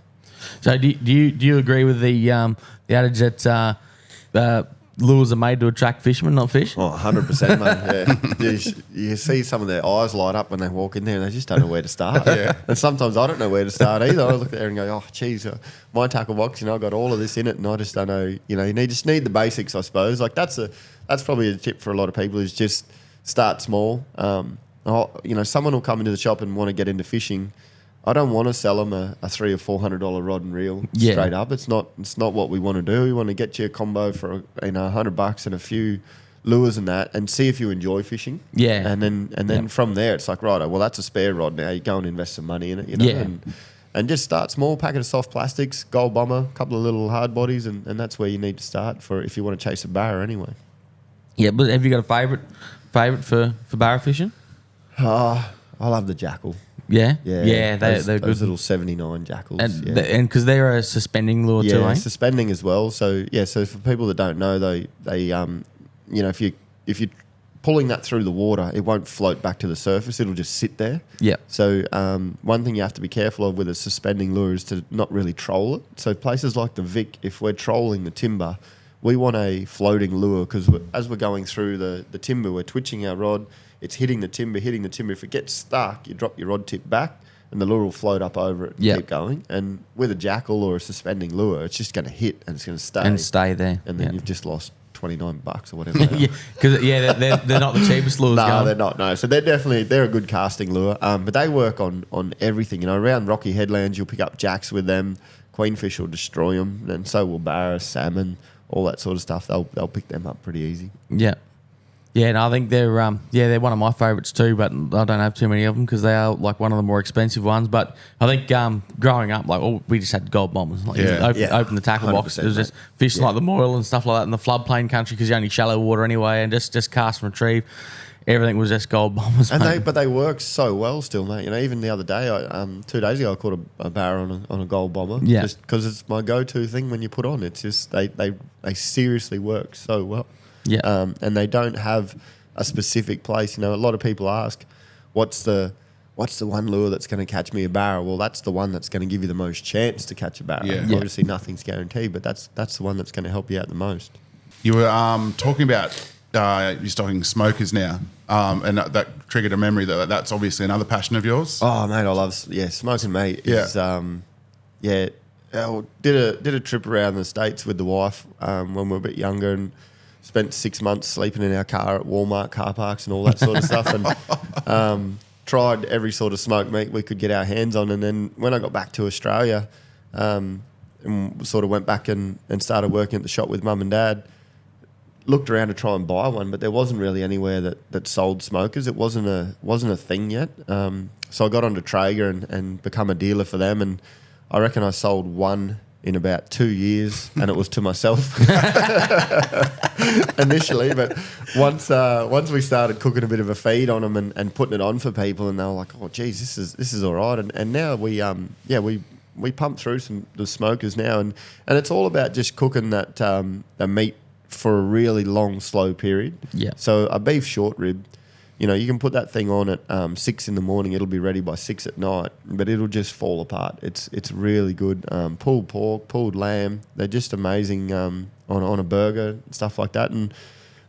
So do you agree with the adage that lures are made to attract fishermen, not fish? Oh, 100%, mate. You see some of their eyes light up when they walk in there, and they just don't know where to start. And sometimes I don't know where to start either. I look there and go, oh, geez, my tackle box, I've got all of this in it, and I just don't know. You just need the basics, I suppose. Like that's probably a tip for a lot of people, is just start small. Someone will come into the shop and want to get into fishing. I don't want to sell them a $300 or $400 rod and reel straight up. It's not what we want to do. We want to get you a combo for $100 and a few lures and that, and see if you enjoy fishing. And then from there, it's like, right, well, that's a spare rod now. You go and invest some money in it. And just start small, packet of soft plastics, gold bomber, a couple of little hard bodies, and that's where you need to start if you want to chase a barra anyway. Yeah, but have you got a favourite for barra fishing? I love the jackal. They're those good. Little 79 jackals, and because they're a suspending lure too, eh? Suspending as well. So for people that don't know, they if you pulling that through the water, it won't float back to the surface. It'll just sit there. Yeah. So one thing you have to be careful of with a suspending lure is to not really troll it. So places like the Vic, if we're trolling the timber, we want a floating lure because as we're going through the timber, we're twitching our rod. It's hitting the timber. If it gets stuck, you drop your rod tip back and the lure will float up over it and keep going. And with a jackal or a suspending lure, it's just going to hit and it's going to stay. And stay there. And then you've just lost $29 or whatever. Yeah, because they're not the cheapest lures. No, they're not. No, so they're a good casting lure. But they work on everything. Around rocky headlands, you'll pick up jacks with them. Queenfish will destroy them, and so will barra, salmon, all that sort of stuff. They'll pick them up pretty easy. Yeah. Yeah, and I think they're one of my favourites too, but I don't have too many of them because they are like one of the more expensive ones. But I think growing up, we just had gold bombers. Like open the tackle box. It was just fishing like the Moyle and stuff like that in the floodplain country because you're only shallow water anyway, and just cast and retrieve. Everything was just gold bombers. And they work so well still, mate. Even the other day, 2 days ago, I caught a barra on a gold bomber. Yeah. Just because it's my go-to thing when you put on. It's just they seriously work so well. Yeah. And they don't have a specific place. A lot of people ask, what's the one lure that's going to catch me a barra? Well, that's the one that's going to give you the most chance to catch a barra. Yeah. Obviously, nothing's guaranteed, but that's the one that's going to help you out the most. You were talking about you're stocking smokers now, and that triggered a memory that's obviously another passion of yours. Oh, mate, I love smoking meat. Is, I did a trip around the States with the wife when we were a bit younger and spent 6 months sleeping in our car at Walmart car parks and all that sort of stuff, and tried every sort of smoked meat we could get our hands on. And then when I got back to Australia, and sort of went back and started working at the shop with mum and dad, looked around to try and buy one, but there wasn't really anywhere that sold smokers. It wasn't a thing yet. So I got onto Traeger and become a dealer for them, and I reckon I sold one in about 2 years, and it was to myself initially. But once we started cooking a bit of a feed on them and putting it on for people, and they were like, "Oh, geez, this is all right." And now we pump through the smokers now, and it's all about just cooking that the meat for a really long, slow period. Yeah. So a beef short rib, you can put that thing on at 6 in the morning. It'll be ready by 6 at night, but it'll just fall apart. It's really good. Pulled pork, pulled lamb. They're just amazing on a burger, stuff like that. And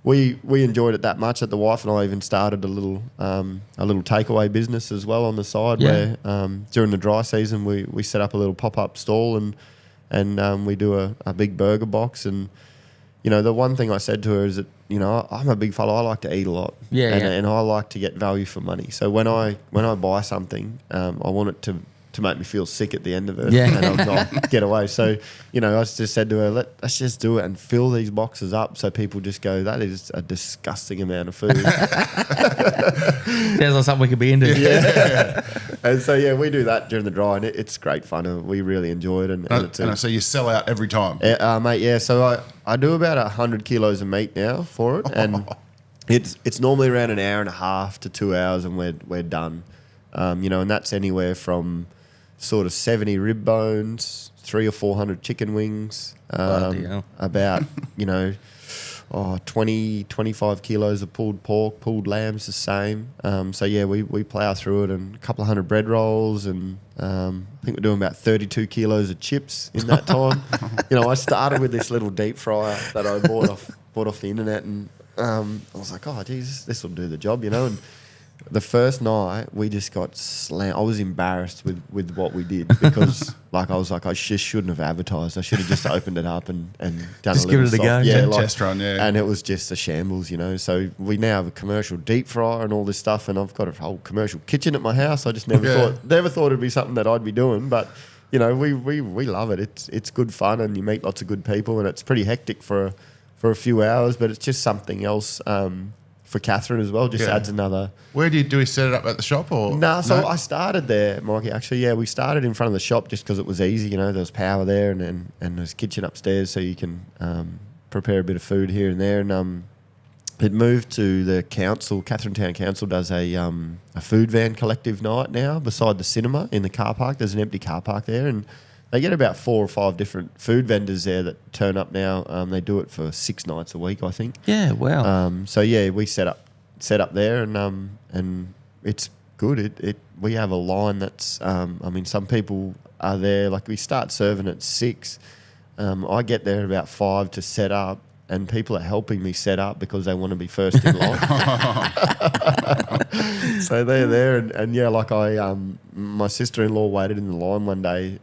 we enjoyed it that much that the wife and I even started a little takeaway business as well on the side. Yeah. Where during the dry season we set up a little pop-up stall and we do a big burger box. And the one thing I said to her is that, I'm a big fellow. I like to eat a lot. And I like to get value for money. So when I buy something, I want it to make me feel sick at the end of it. Yeah. And I'll get away. So, I just said to her, let's just do it and fill these boxes up so people just go, that is a disgusting amount of food. Sounds like something we could be into. Yeah. And so, we do that during the dry, and it's great fun. And we really enjoy it. And so you sell out every time? Mate, yeah. So I do about 100 kilos of meat now for it. And it's normally around an hour and a half to 2 hours, and we're done. And that's anywhere from sort of 70 rib bones, 300 or 400 chicken wings, about 20, 25 kilos of pulled pork, pulled lamb's the same. We plough through it, and a couple of hundred bread rolls, and I think we're doing about 32 kilos of chips in that time. I started with this little deep fryer that I bought off the internet, and I was like, oh, geez, this will do the job, And the first night we just got slammed. I was embarrassed with what we did because, I was like, I just shouldn't have advertised. I should have just opened it up and done just a little give it a go. Yeah, test run. Yeah, and it was just a shambles, So we now have a commercial deep fryer and all this stuff, and I've got a whole commercial kitchen at my house. I just never thought it'd be something that I'd be doing, but we love it. It's good fun, and you meet lots of good people, and it's pretty hectic for a few hours, but it's just something else. For Katherine as well, just adds another. Where do we set it up at the shop or? No, I started there, Mikey. Actually, we started in front of the shop just because it was easy. There was power there, and there's a kitchen upstairs, so you can prepare a bit of food here and there. And it moved to the council. Katherine Town Council does a food van collective night now beside the cinema in the car park. There's an empty car park there, and they get about 4 or 5 different food vendors there that turn up now. They do it for 6 nights a week, I think. Yeah, wow. We set up set up there, and it's good. We have a line that's some people are there, like we start serving at 6. I get there at about 5 to set up, and people are helping me set up because they want to be first in line. So they're there, and yeah, like my sister-in-law waited in the line one day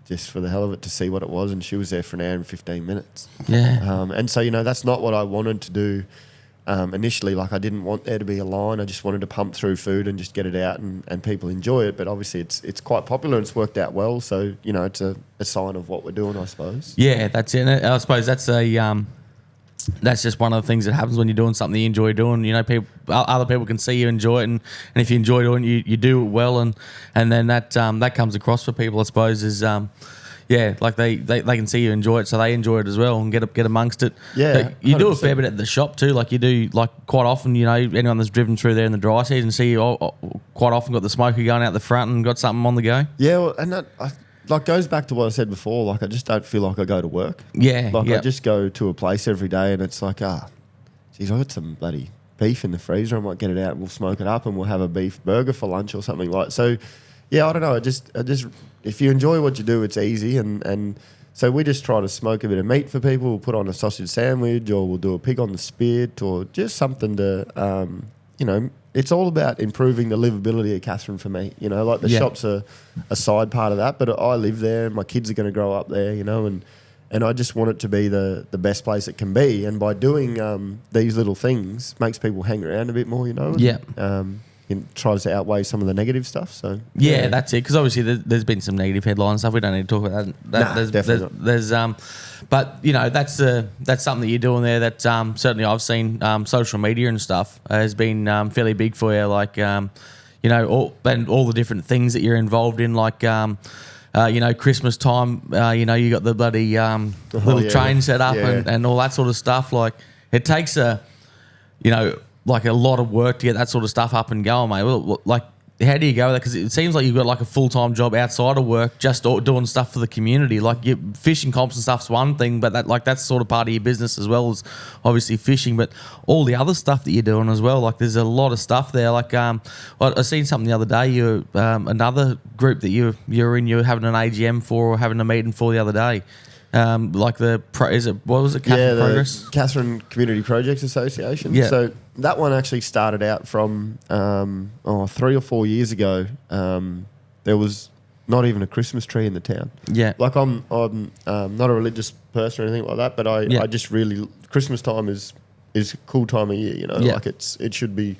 just for the hell of it to see what it was, and she was there for an hour and 15 minutes. Yeah. And so, that's not what I wanted to do initially. Like, I didn't want there to be a line. I just wanted to pump through food and just get it out and people enjoy it. But obviously it's quite popular and it's worked out well. So, it's a sign of what we're doing, I suppose. Yeah, that's it. And I suppose that's that's just one of the things that happens when you're doing something you enjoy doing. Other people can see you enjoy it, and if you enjoy doing it, you do it well, and then that comes across for people, I suppose, is like they can see you enjoy it, so they enjoy it as well and get amongst it. Yeah, you 100%. do a fair bit at the shop too. Like you do, like quite often, anyone that's driven through there in the dry season, see you quite often got the smoker going out the front and got something on the go. Yeah, well, and that goes back to what I said before. Like, I just don't feel like I go to work. Yeah, I just go to a place every day, and it's like, geez, I got some bloody beef in the freezer. I might get it out and we'll smoke it up and we'll have a beef burger for lunch or something like. So, yeah, I don't know. I just if you enjoy what you do, it's easy, and so we just try to smoke a bit of meat for people. We'll put on a sausage sandwich, or we'll do a pig on the spit, or just something to, it's all about improving the livability of Katherine for me. Like the shop's a side part of that, but I live there and my kids are going to grow up there, and I just want it to be the best place it can be. And by doing these little things, makes people hang around a bit more, Yeah. It tries to outweigh some of the negative stuff. So yeah, that's it. Because obviously there's been some negative headline stuff. We don't need to talk about that. There's but that's something that you're doing there. That certainly I've seen social media and stuff has been fairly big for you. Like all the different things that you're involved in. Like Christmas time. You got the bloody little train set up and all that sort of stuff. Like it takes like a lot of work to get that sort of stuff up and going, mate. Well, like, how do you go with that? Because it seems like you've got like a full-time job outside of work, just doing stuff for the community. Like your fishing comps and stuff's one thing, but that's sort of part of your business as well as obviously fishing. But all the other stuff that you're doing as well, like there's a lot of stuff there. Like I seen something the other day. You another group that you were having an AGM for or having a meeting for the other day. Like what was it? Katherine Progress? Katherine Community Projects Association. Yeah. So that one actually started out from 3 or 4 years ago. There was not even a Christmas tree in the town. Yeah. Like I'm not a religious person or anything like that, but I just really, Christmas time is a cool time of year. Yeah. Like it should be,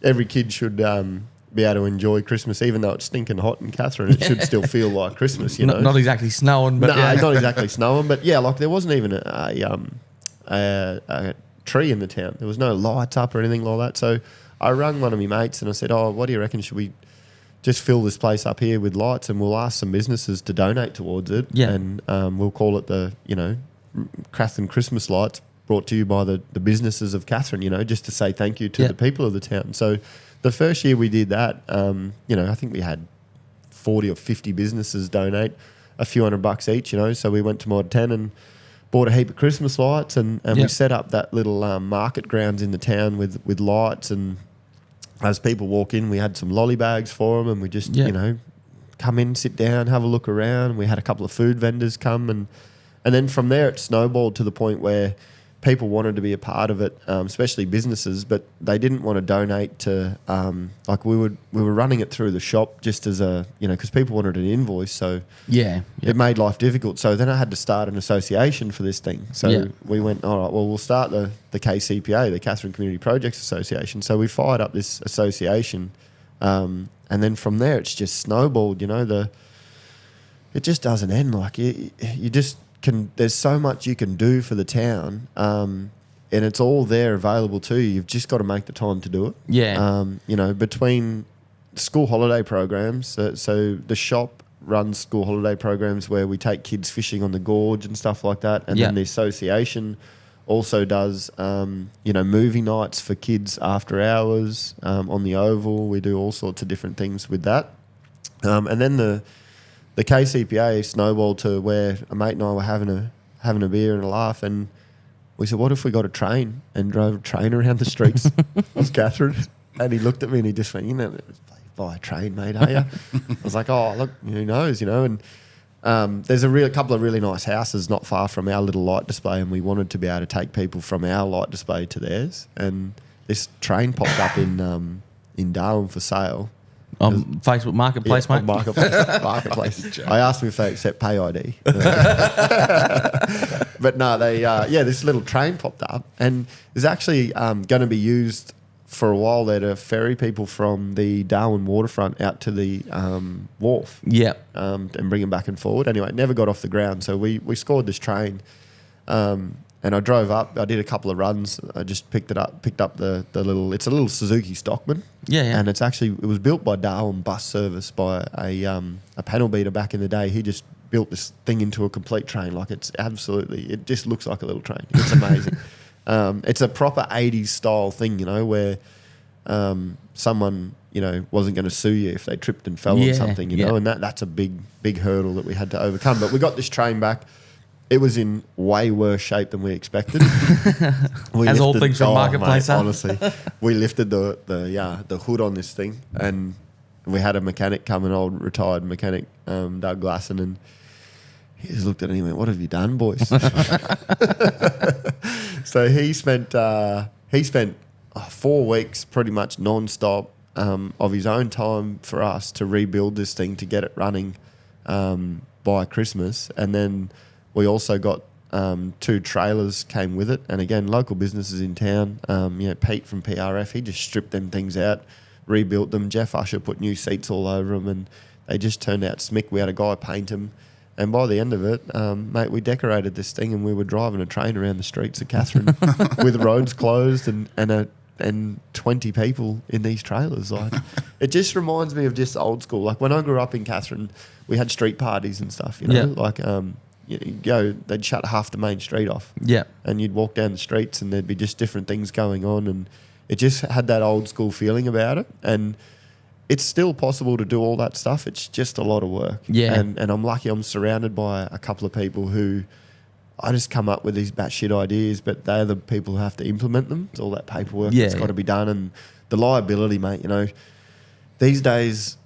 every kid should be able to enjoy Christmas, even though it's stinking hot in Katherine. It should still feel like Christmas, Not exactly snowing, but not exactly snowing, but yeah, like there wasn't even a tree in the town. There was no lights up or anything like that. So I rang one of my mates and I said, what do you reckon? Should we just fill this place up here with lights, and we'll ask some businesses to donate towards it? Yeah. And we'll call it the Katherine Christmas lights, brought to you by the businesses of Katherine, just to say thank you to the people of the town. So the first year we did that, I think we had 40 or 50 businesses donate a few $100 each, so we went to Mod 10 and bought a heap of Christmas lights, and we set up that little market grounds in the town with lights, and as people walk in, we had some lolly bags for them, and we just, come in, sit down, have a look around. We had a couple of food vendors come, and then from there it snowballed to the point where people wanted to be a part of it, especially businesses, but they didn't want to donate to, like we were running it through the shop just as a, because people wanted an invoice. So it made life difficult. So then I had to start an association for this thing. So we went, all right, well, we'll start the KCPA, the Katherine Community Projects Association. So we fired up this association. And then from there, it's just snowballed, it just doesn't end. Like you just, there's so much you can do for the town, and it's all there available to you. You've just got to make the time to do it. Yeah. Between school holiday programs, so the shop runs school holiday programs where we take kids fishing on the gorge and stuff like that, and then the association also does movie nights for kids after hours on the Oval. We do all sorts of different things with that, and then the KCPA snowballed to where a mate and I were having a beer and a laugh, and we said, what if we got a train and drove a train around the streets of Katherine? And he looked at me and he just went, you know, buy a train, mate, are you? I was like, oh, look, who knows, you know? And there's a couple of really nice houses not far from our little light display, and we wanted to be able to take people from our light display to theirs. And this train popped up in Darwin for sale. Facebook Marketplace, mate? Marketplace. I asked them if they accept Pay ID. But no, this little train popped up, and it's actually going to be used for a while there to ferry people from the Darwin waterfront out to the wharf. Yeah. And bring them back and forward. Anyway, it never got off the ground, so we scored this train. And I drove up. I did a couple of runs. I just picked up the little. It's a little Suzuki Stockman. Yeah. And it was built by Darwin Bus Service by a panel beater back in the day. He just built this thing into a complete train. Like it just looks like a little train. It's amazing. It's a proper 80s style thing, you know, where someone, you know, wasn't going to sue you if they tripped and fell on something, you know, and that's a big hurdle that we had to overcome. But we got this train back. It was in way worse shape than we expected. As all things from Marketplace, mate, honestly. We lifted the hood on this thing, and we had a mechanic come, an old retired mechanic, Doug Glasson, and he just looked at it and he went, "What have you done, boys?" So he spent 4 weeks pretty much non-stop of his own time for us to rebuild this thing to get it running by Christmas. And then we also got 2 trailers came with it. And again, local businesses in town, you know, Pete from PRF, he just stripped them things out, rebuilt them. Jeff Usher put new seats all over them, and they just turned out smick. We had a guy paint them. And by the end of it, mate, we decorated this thing, and we were driving a train around the streets of Katherine with roads closed and 20 people in these trailers. Like, it just reminds me of just old school. Like when I grew up in Katherine, we had street parties and stuff. You know, like you'd go, they'd shut half the main street off. Yeah, and you'd walk down the streets, and there'd be just different things going on, and it just had that old school feeling about it. And it's still possible to do all that stuff. It's just a lot of work. Yeah. And I'm lucky I'm surrounded by a couple of people who I just come up with these batshit ideas, but they're the people who have to implement them. It's all that paperwork that's got to be done. And the liability, mate, you know, these days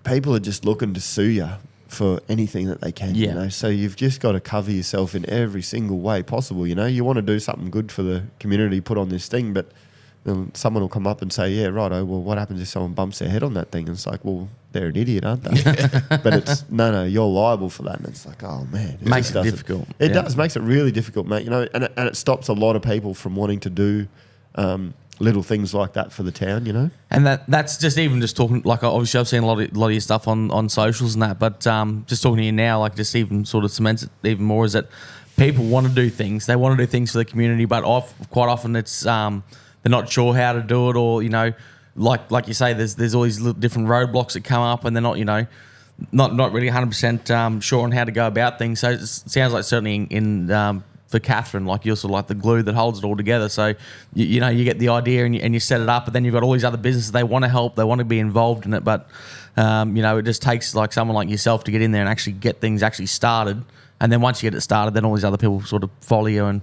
people are just looking to sue you for anything that they can, you know. So you've just got to cover yourself in every single way possible, you know. You want to do something good for the community, put on this thing, but someone will come up and say, yeah, righto, well, what happens if someone bumps their head on that thing? And it's like, well, they're an idiot, aren't they? But it's, no, you're liable for that. And it's like, oh, man. It makes it difficult. It does, makes it really difficult, mate. You know, and it stops a lot of people from wanting to do little things like that for the town, you know? And that's just even just talking, like obviously I've seen a lot of your stuff on socials and that, but just talking to you now, like just even sort of cements it even more, is that people want to do things. They want to do things for the community, but quite often it's... they're not sure how to do it, or, you know, like you say, there's all these little different roadblocks that come up, and they're not, you know, not really 100% sure on how to go about things. So it sounds like certainly in for Katherine, like you're sort of like the glue that holds it all together. So you know, you get the idea and you set it up, but then you've got all these other businesses, they want to help, they want to be involved in it, but you know, it just takes like someone like yourself to get in there and actually get things actually started. And then once you get it started, then all these other people sort of follow you. And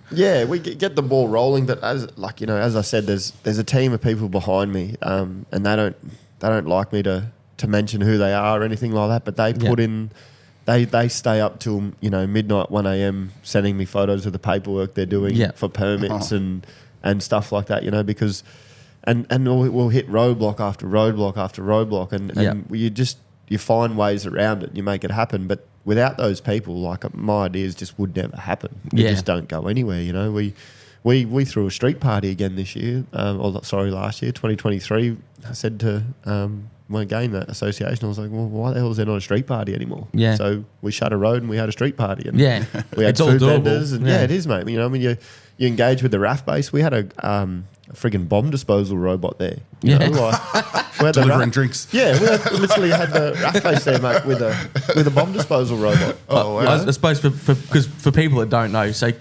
we get the ball rolling. But as I said, there's a team of people behind me, and they don't like me to mention who they are or anything like that. But they put in, they stay up till, you know, midnight, 1 a.m. sending me photos of the paperwork they're doing for permits and stuff like that. You know, because and we'll hit roadblock after roadblock after roadblock, and you find ways around it. You make it happen, but without those people, like, my ideas just would never happen. They just don't go anywhere, you know. We threw a street party again this year, last year, 2023. I said to my game association, I was like, well, why the hell is there not a street party anymore? Yeah. So we shut a road and we had a street party. And we had food vendors. And it is, mate. You know, I mean, you engage with the RAF base. We had a friggin' bomb disposal robot there. You know, like, we had delivering drinks. Yeah, we literally had the RAF base there, mate, with a bomb disposal robot. I suppose for people that don't know, so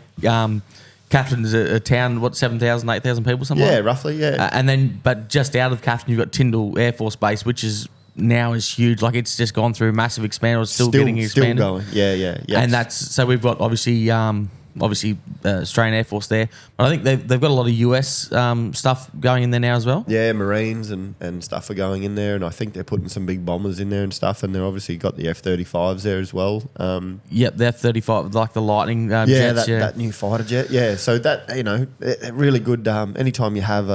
Katherine is a town, 7,000, 8,000 people, something like that? Yeah, roughly, yeah. And then, but just out of Katherine, you've got Tyndall Air Force Base, which is now is huge. Like, it's just gone through massive expansion, or still getting expanded. Still going, yeah. And that's, so we've got obviously obviously Australian Air Force there. But I think they've got a lot of US stuff going in there now as well. Yeah, Marines and stuff are going in there, and I think they're putting some big bombers in there and stuff, and they're obviously got the F-35s there as well. Yep, the F-35, like the Lightning jets. Yeah, that new fighter jet. Yeah, so that, you know, really good. Anytime you have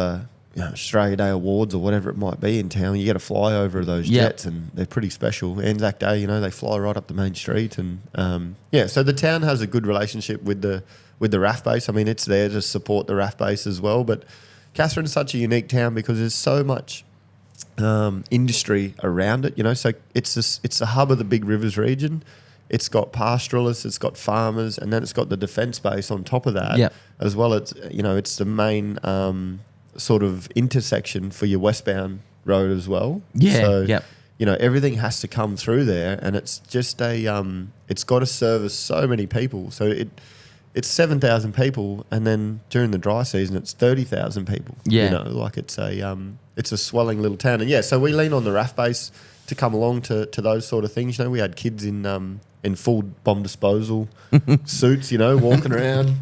Australia Day awards or whatever it might be in town, you get a fly over those jets, and they're pretty special. Anzac Day, you know, they fly right up the main street, and so the town has a good relationship with the RAF base. I mean, it's there to support the RAF base as well. But Katherine's such a unique town because there's so much industry around it. You know, so it's the hub of the Big Rivers region. It's got pastoralists, it's got farmers, and then it's got the defence base on top of that as well. It's the main sort of intersection for your westbound road as well. You know, everything has to come through there, and it's just it's got to service so many people. So it's 7,000 people, and then during the dry season it's 30,000 people. You know, like it's a swelling little town. And so we lean on the RAF base to come along to those sort of things. You know, we had kids in full bomb disposal suits, you know, walking around.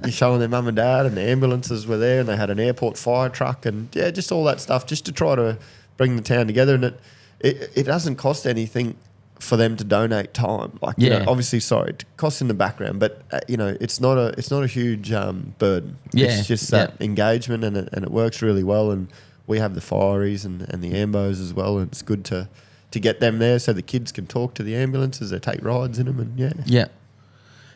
Showing their mum and dad, and the ambulances were there, and they had an airport fire truck, and just all that stuff, just to try to bring the town together. And it doesn't cost anything for them to donate time. Like, you know, obviously, it costs in the background, but you know, it's not a huge burden. It's just that engagement, and it works really well. And we have the fireys and the ambos as well, and it's good to get them there so the kids can talk to the ambulances, they take rides in them, and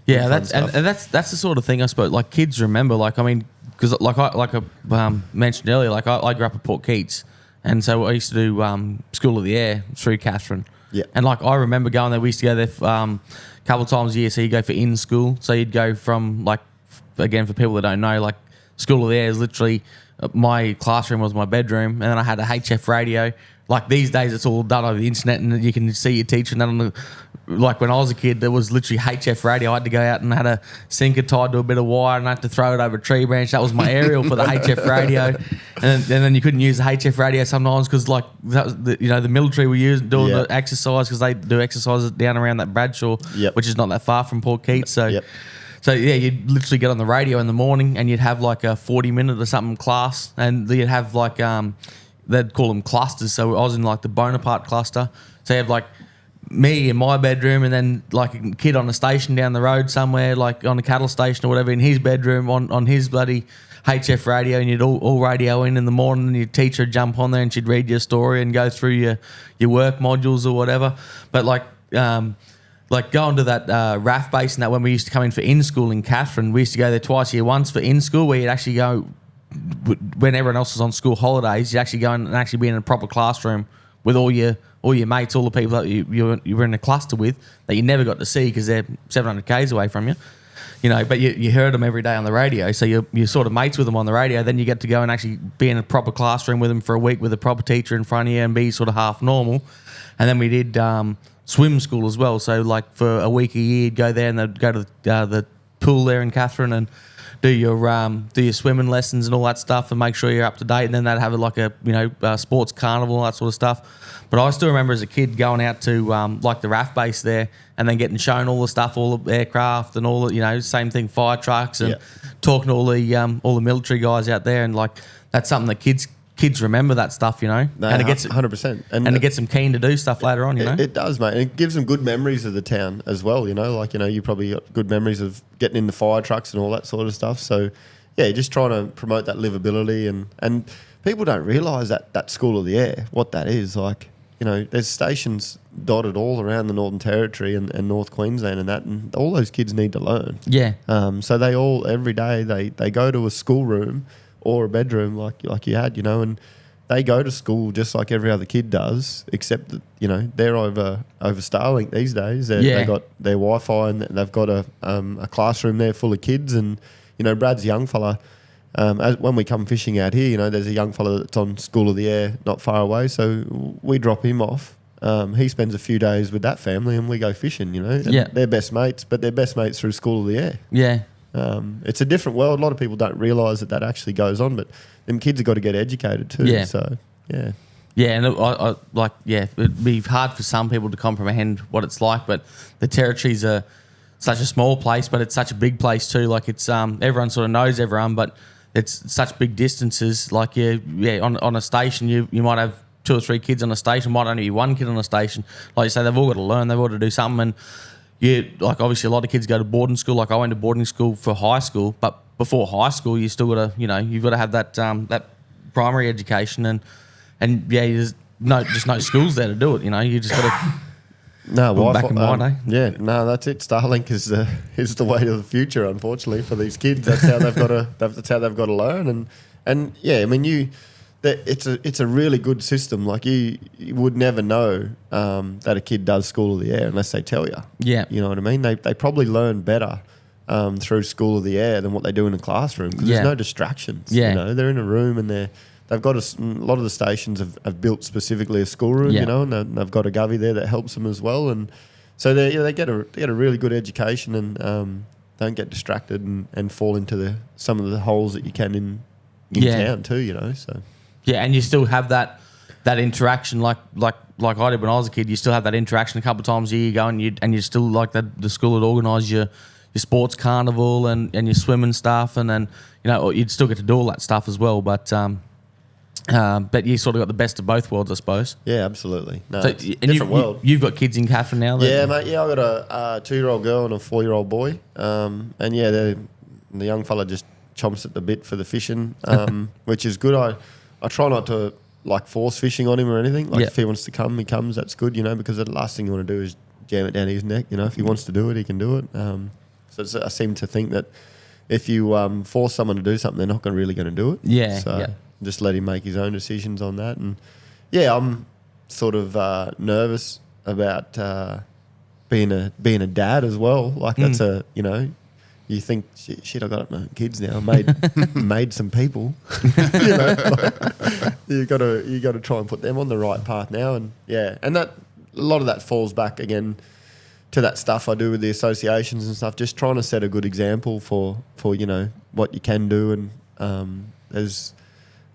Yeah, that's the sort of thing, I suppose. Like, kids remember. Like, I mean, because like I mentioned earlier, like I grew up at Port Keats, and so I used to do School of the Air through Katherine. Yeah, and like I remember going there. We used to go there a couple of times a year. So you go for in school. So you'd go from, like, again, for people that don't know, like, School of the Air is literally, my classroom was my bedroom, and then I had a HF radio. Like, these days, it's all done over the internet, and you can see your teacher and that on the. Like, when I was a kid, there was literally HF radio. I had to go out and had a sinker tied to a bit of wire, and I had to throw it over a tree branch. That was my aerial for the HF radio. And then you couldn't use the HF radio sometimes because, like, that was the military were doing the exercise, because they do exercises down around that Bradshaw, which is not that far from Port Keats. So, you'd literally get on the radio in the morning, and you'd have like a 40-minute or something class, and you'd have like they'd call them clusters. So I was in like the Bonaparte cluster. So you have like me in my bedroom, and then like a kid on a station down the road somewhere, like on a cattle station or whatever, in his bedroom on his bloody HF radio, and you'd all radio in the morning, and your teacher would jump on there and she'd read your story and go through your work modules or whatever. But like going to that RAF base and that, when we used to come in for in-school in Katherine, we used to go there twice a year. Once for in-school, where you'd actually go when everyone else was on school holidays, you'd actually go in and actually be in a proper classroom with all your mates, all the people that you were in a cluster with, that you never got to see because they're 700 k's away from you, you know. But you heard them every day on the radio, so you're sort of mates with them on the radio. Then you get to go and actually be in a proper classroom with them for a week with a proper teacher in front of you and be sort of half normal. And then we did swim school as well. So like for a week a year, you'd go there and they'd go to the pool there in Katherine and do your swimming lessons and all that stuff, and make sure you're up to date. And then they'd have like a sports carnival, all that sort of stuff. But I still remember as a kid going out to like the RAF base there, and then getting shown all the stuff, all the aircraft and all the, same thing, fire trucks, and talking to all the military guys out there. And like, that's something that kids remember, that stuff, and it gets 100%, and it gets them keen to do stuff later on. It does, mate. And it gives them good memories of the town as well. Like, you probably got good memories of getting in the fire trucks and all that sort of stuff. So yeah, just trying to promote that livability, and people don't realise that School of the Air, what that is. Like, there's stations dotted all around the Northern Territory and North Queensland and that, and all those kids need to learn. Yeah. So they all, every day, they go to a schoolroom or a bedroom like you had, and they go to school just like every other kid does, except that, they're over Starlink these days. They got their Wi-Fi, and they've got a classroom there full of kids. And, Brad's a young fella. When we come fishing out here, there's a young fella that's on School of the Air not far away, so we drop him off. He spends a few days with that family, and we go fishing, and they're best mates, but they're best mates through School of the Air. Yeah. It's a different world. A lot of people don't realise that actually goes on, but them kids have got to get educated too. Yeah. So, yeah. Yeah, and it'd be hard for some people to comprehend what it's like, but the territories are such a small place, but it's such a big place too. Like it's everyone sort of knows everyone, but it's such big distances. Like on a station, you might have 2 or 3 kids on a station, might only be 1 kid on a station. Like you say, they've all got to learn, they've all got to do something. And like obviously a lot of kids go to boarding school. Like I went to boarding school for high school, but before high school, you still got to, you've got to have that that primary education, and there's just no schools there to do it. You just got to. No, back in my day. Yeah, no, that's it. Starlink is the way to the future. Unfortunately for these kids, that's how they've got to. That's how they've got to learn. And yeah, I mean, it's a really good system. Like you would never know that a kid does School of the Air unless they tell you. Yeah, you know what I mean. They probably learn better through School of the Air than what they do in a classroom because there's no distractions. Yeah, they're in a room and they've got a lot of the stations have built specifically a schoolroom, and they've got a govy there that helps them as well, and so they get a really good education and don't get distracted and fall into some of the holes that you can in town too, So and you still have that interaction like I did when I was a kid. You still have that interaction a couple of times a year. You go and you still like that the school would organise your sports carnival and your swimming stuff, and then you'd still get to do all that stuff as well, but you sort of got the best of both worlds, I suppose. Yeah, absolutely. No, so, it's a different world. You've got kids in Katherine now? Yeah, mate. Yeah, I've got a 2-year-old girl and a 4-year-old boy. And yeah, the young fella just chomps at the bit for the fishing, which is good. I try not to like force fishing on him or anything. Like if he wants to come, he comes. That's good, because the last thing you want to do is jam it down his neck. If he wants to do it, he can do it. So I seem to think that if you force someone to do something, they're not really going to do it. Yeah. So just let him make his own decisions on that. And yeah, I'm sort of nervous about being a dad as well. Like that's you think shit, I got my kids now, made some people. You got to try and put them on the right path now, and that a lot of that falls back again to that stuff I do with the associations and stuff. Just trying to set a good example for what you can do, and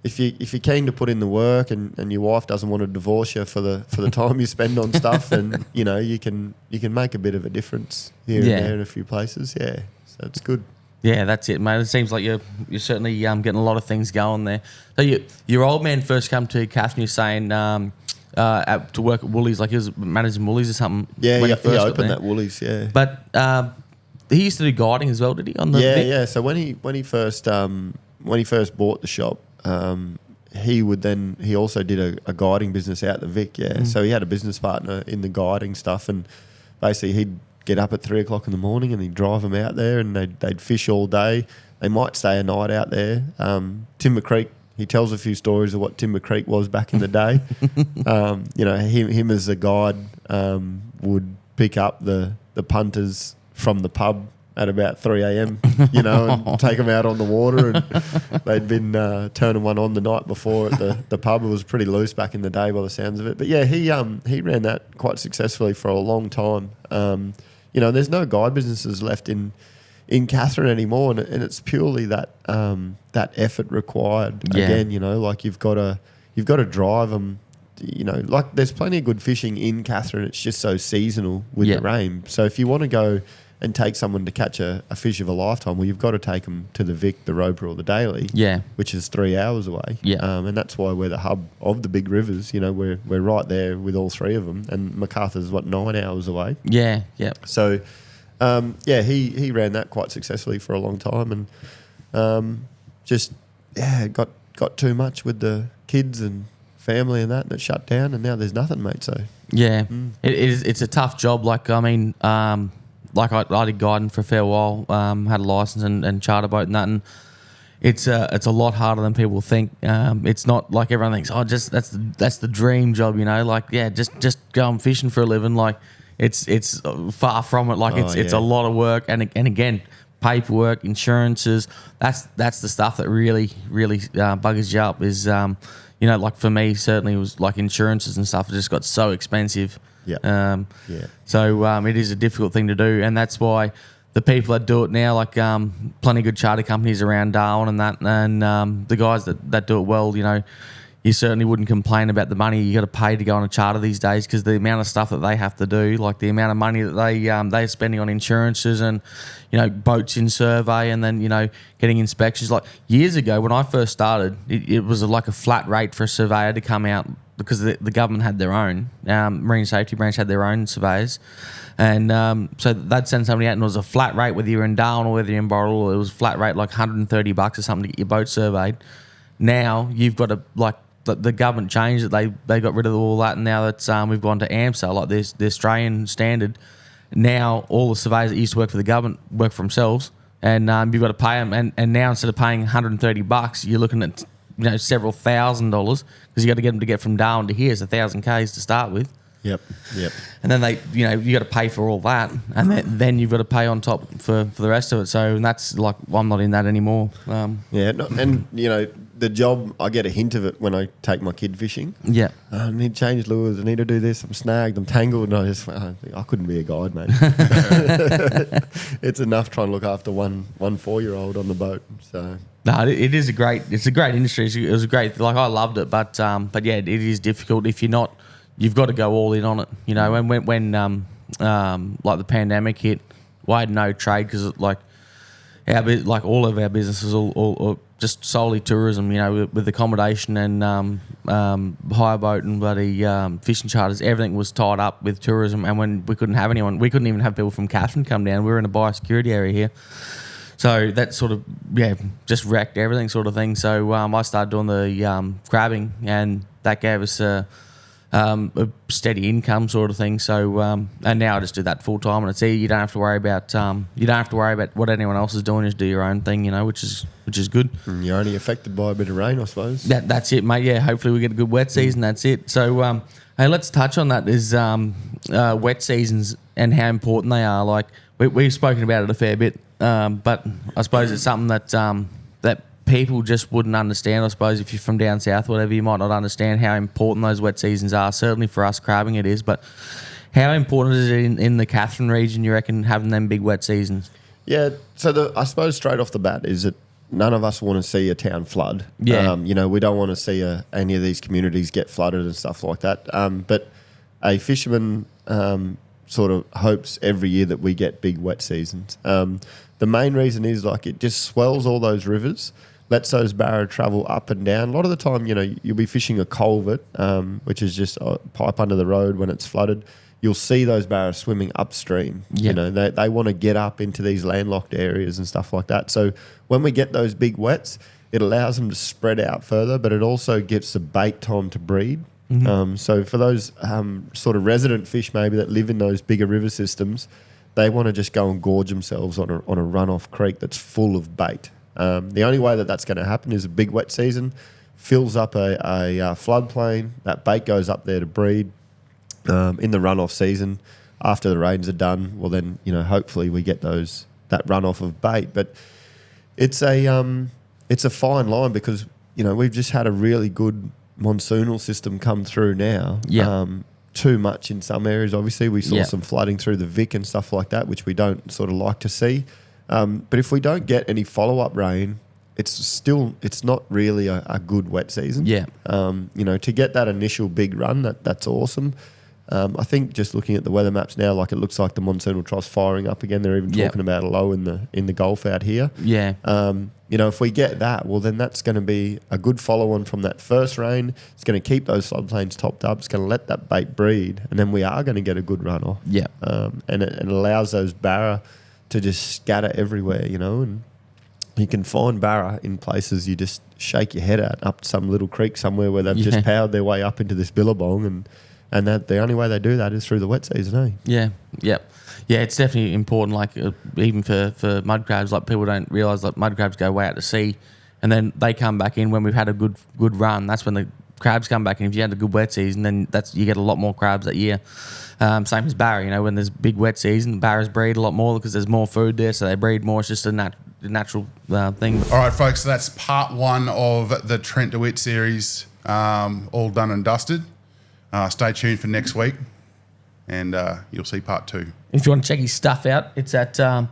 if you're keen to put in the work and your wife doesn't want to divorce you for the time you spend on stuff, then you can make a bit of a difference here and there in a few places. Yeah, so it's good. Yeah, that's it, mate. It seems like you're certainly getting a lot of things going there. So your old man first come to Katherine, you're saying to work at Woolies, like he was managing Woolies or something. Yeah, he opened that Woolies. Yeah, but he used to do guiding as well, did he? On the yeah. So when he first bought the shop. He also did a guiding business out the Vic, So he had a business partner in the guiding stuff, and basically he'd get up at 3 o'clock in the morning and he'd drive them out there, and they'd fish all day. They might stay a night out there. Timber Creek, he tells a few stories of what Timber Creek was back in the day. Him as a guide would pick up the punters from the pub at about 3 a.m, and take them out on the water. And they'd been turning one on the night before at the pub. It was pretty loose back in the day by the sounds of it. But yeah, he ran that quite successfully for a long time. There's no guide businesses left in Katherine anymore, and it's purely that effort required. Yeah. Again, like you've got to drive them. Like there's plenty of good fishing in Katherine. It's just so seasonal with the rain. So if you want to go and take someone to catch a fish of a lifetime, well, you've got to take them to the Vic, the Roper, or the Daly, which is 3 hours away. And that's why we're the hub of the big rivers. We're right there with all 3 of them, and MacArthur's 9 hours away. Yeah. So, he ran that quite successfully for a long time, and got too much with the kids and family and it shut down, and now there's nothing, mate. So it's a tough job. Like I mean. Like I did guiding for a fair while, had a license and charter boat and that, and it's a lot harder than people think. It's not like everyone thinks, that's the dream job, just go and fishing for a living. Like it's far from it. Like it's a lot of work, and again, paperwork, insurances. That's the stuff that really buggers you up. Is like for me certainly it was like insurances and stuff. It just got so expensive. So it is a difficult thing to do, and that's why the people that do it now, like plenty of good charter companies around Darwin and that, and the guys that do it well, you certainly wouldn't complain about the money you got to pay to go on a charter these days, because the amount of stuff that they have to do, like the amount of money that they're spending on insurances and, boats in survey, and then, getting inspections. Like years ago when I first started, it was like a flat rate for a surveyor to come out, because the government had their own, Marine Safety Branch had their own surveyors. And so they'd send somebody out, and it was a flat rate whether you're in Darwin or whether you're in Borrell. It was a flat rate like $130 or something to get your boat surveyed. Now you've got to, like, the government changed it. They got rid of all that, and now that's we've gone to AMSA, like the Australian standard. Now all the surveyors that used to work for the government work for themselves, and you've got to pay them. And now instead of paying $130, you're looking at several $1,000, because you got to get them to get from Darwin to here. It's 1,000 k's to start with. Yep. And then you got to pay for all that, and then you've got to pay on top for the rest of it. So that's like, I'm not in that anymore. The job, I get a hint of it when I take my kid fishing. Yeah. I need to change lures. I need to do this. I'm snagged. I'm tangled. And I couldn't be a guide, mate. It's enough trying to look after one 4-year-old on the boat. So. No, it's a great industry. It was great. Like, I loved it, but yeah, it is difficult if you're not. You've got to go all in on it. When like the pandemic hit, well, I had no trade, because all of our businesses all just solely tourism. With accommodation and hire boat and bloody fishing charters, everything was tied up with tourism. And when we couldn't have anyone, we couldn't even have people from Katherine come down. We were in a biosecurity area here. So that sort of, just wrecked everything, sort of thing. So I started doing the crabbing, and that gave us a steady income, sort of thing. So and now I just do that full time, and it's easy. You don't have to worry about what anyone else is doing. Just do your own thing, which is good. And you're only affected by a bit of rain, I suppose. That's it, mate. Yeah, hopefully we get a good wet season. That's it. So hey, let's touch on that. Is wet seasons and how important they are. Like we've spoken about it a fair bit. But I suppose it's something that that people just wouldn't understand. I suppose if you're from down south, whatever, you might not understand how important those wet seasons are. Certainly for us crabbing it is, but how important is it in the Katherine region, you reckon, having them big wet seasons? Yeah, so I suppose straight off the bat is that none of us want to see a town flood. Yeah. We don't want to see any of these communities get flooded and stuff like that. But a fisherman sort of hopes every year that we get big wet seasons. The main reason is it just swells all those rivers, lets those barra travel up and down. A lot of the time, you'll be fishing a culvert, which is just a pipe under the road when it's flooded. You'll see those barra swimming upstream. Yep. They want to get up into these landlocked areas and stuff like that. So when we get those big wets, it allows them to spread out further, but it also gets the bait time to breed. Mm-hmm. So for those sort of resident fish maybe that live in those bigger river systems, they want to just go and gorge themselves on a runoff creek that's full of bait. The only way that that's going to happen is a big wet season fills up a floodplain. That bait goes up there to breed. In the runoff season, after the rains are done, well then hopefully we get that runoff of bait. But it's a fine line, because we've just had a really good monsoonal system come through now. Yeah. Too much in some areas. Obviously, we saw some flooding through the Vic and stuff like that, which we don't sort of like to see. But if we don't get any follow-up rain, it's not really a good wet season. Yeah. To get that initial big run, that's awesome. I think just looking at the weather maps now, it looks like the monsoonal trough's firing up again. They're even talking about a low in the Gulf out here. Yeah. If we get that, well, then that's going to be a good follow-on from that first rain. It's going to keep those floodplains topped up. It's going to let that bait breed, and then we are going to get a good runoff. Yeah. And it allows those barra to just scatter everywhere, and you can find barra in places you just shake your head at, up some little creek somewhere where they've just powered their way up into this billabong, and that the only way they do that is through the wet season, eh? Yeah, it's definitely important. Even for mud crabs, people don't realise mud crabs go way out to sea, and then they come back in when we've had a good run. That's when the crabs come back in. If you had a good wet season, then you get a lot more crabs that year. Same as barra. When there's big wet season, barras breed a lot more because there's more food there, so they breed more. It's just a natural thing. All right, folks. So that's part one of the Trent DeWitt series, all done and dusted. Stay tuned for next week, and you'll see part two. If you want to check his stuff out, it's at Rod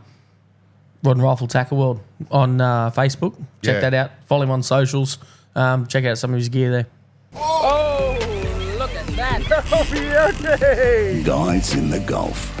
and Rifle Tackle World on Facebook. Check that out. Follow him on socials. Check out some of his gear there. that? Guides in the Gulf.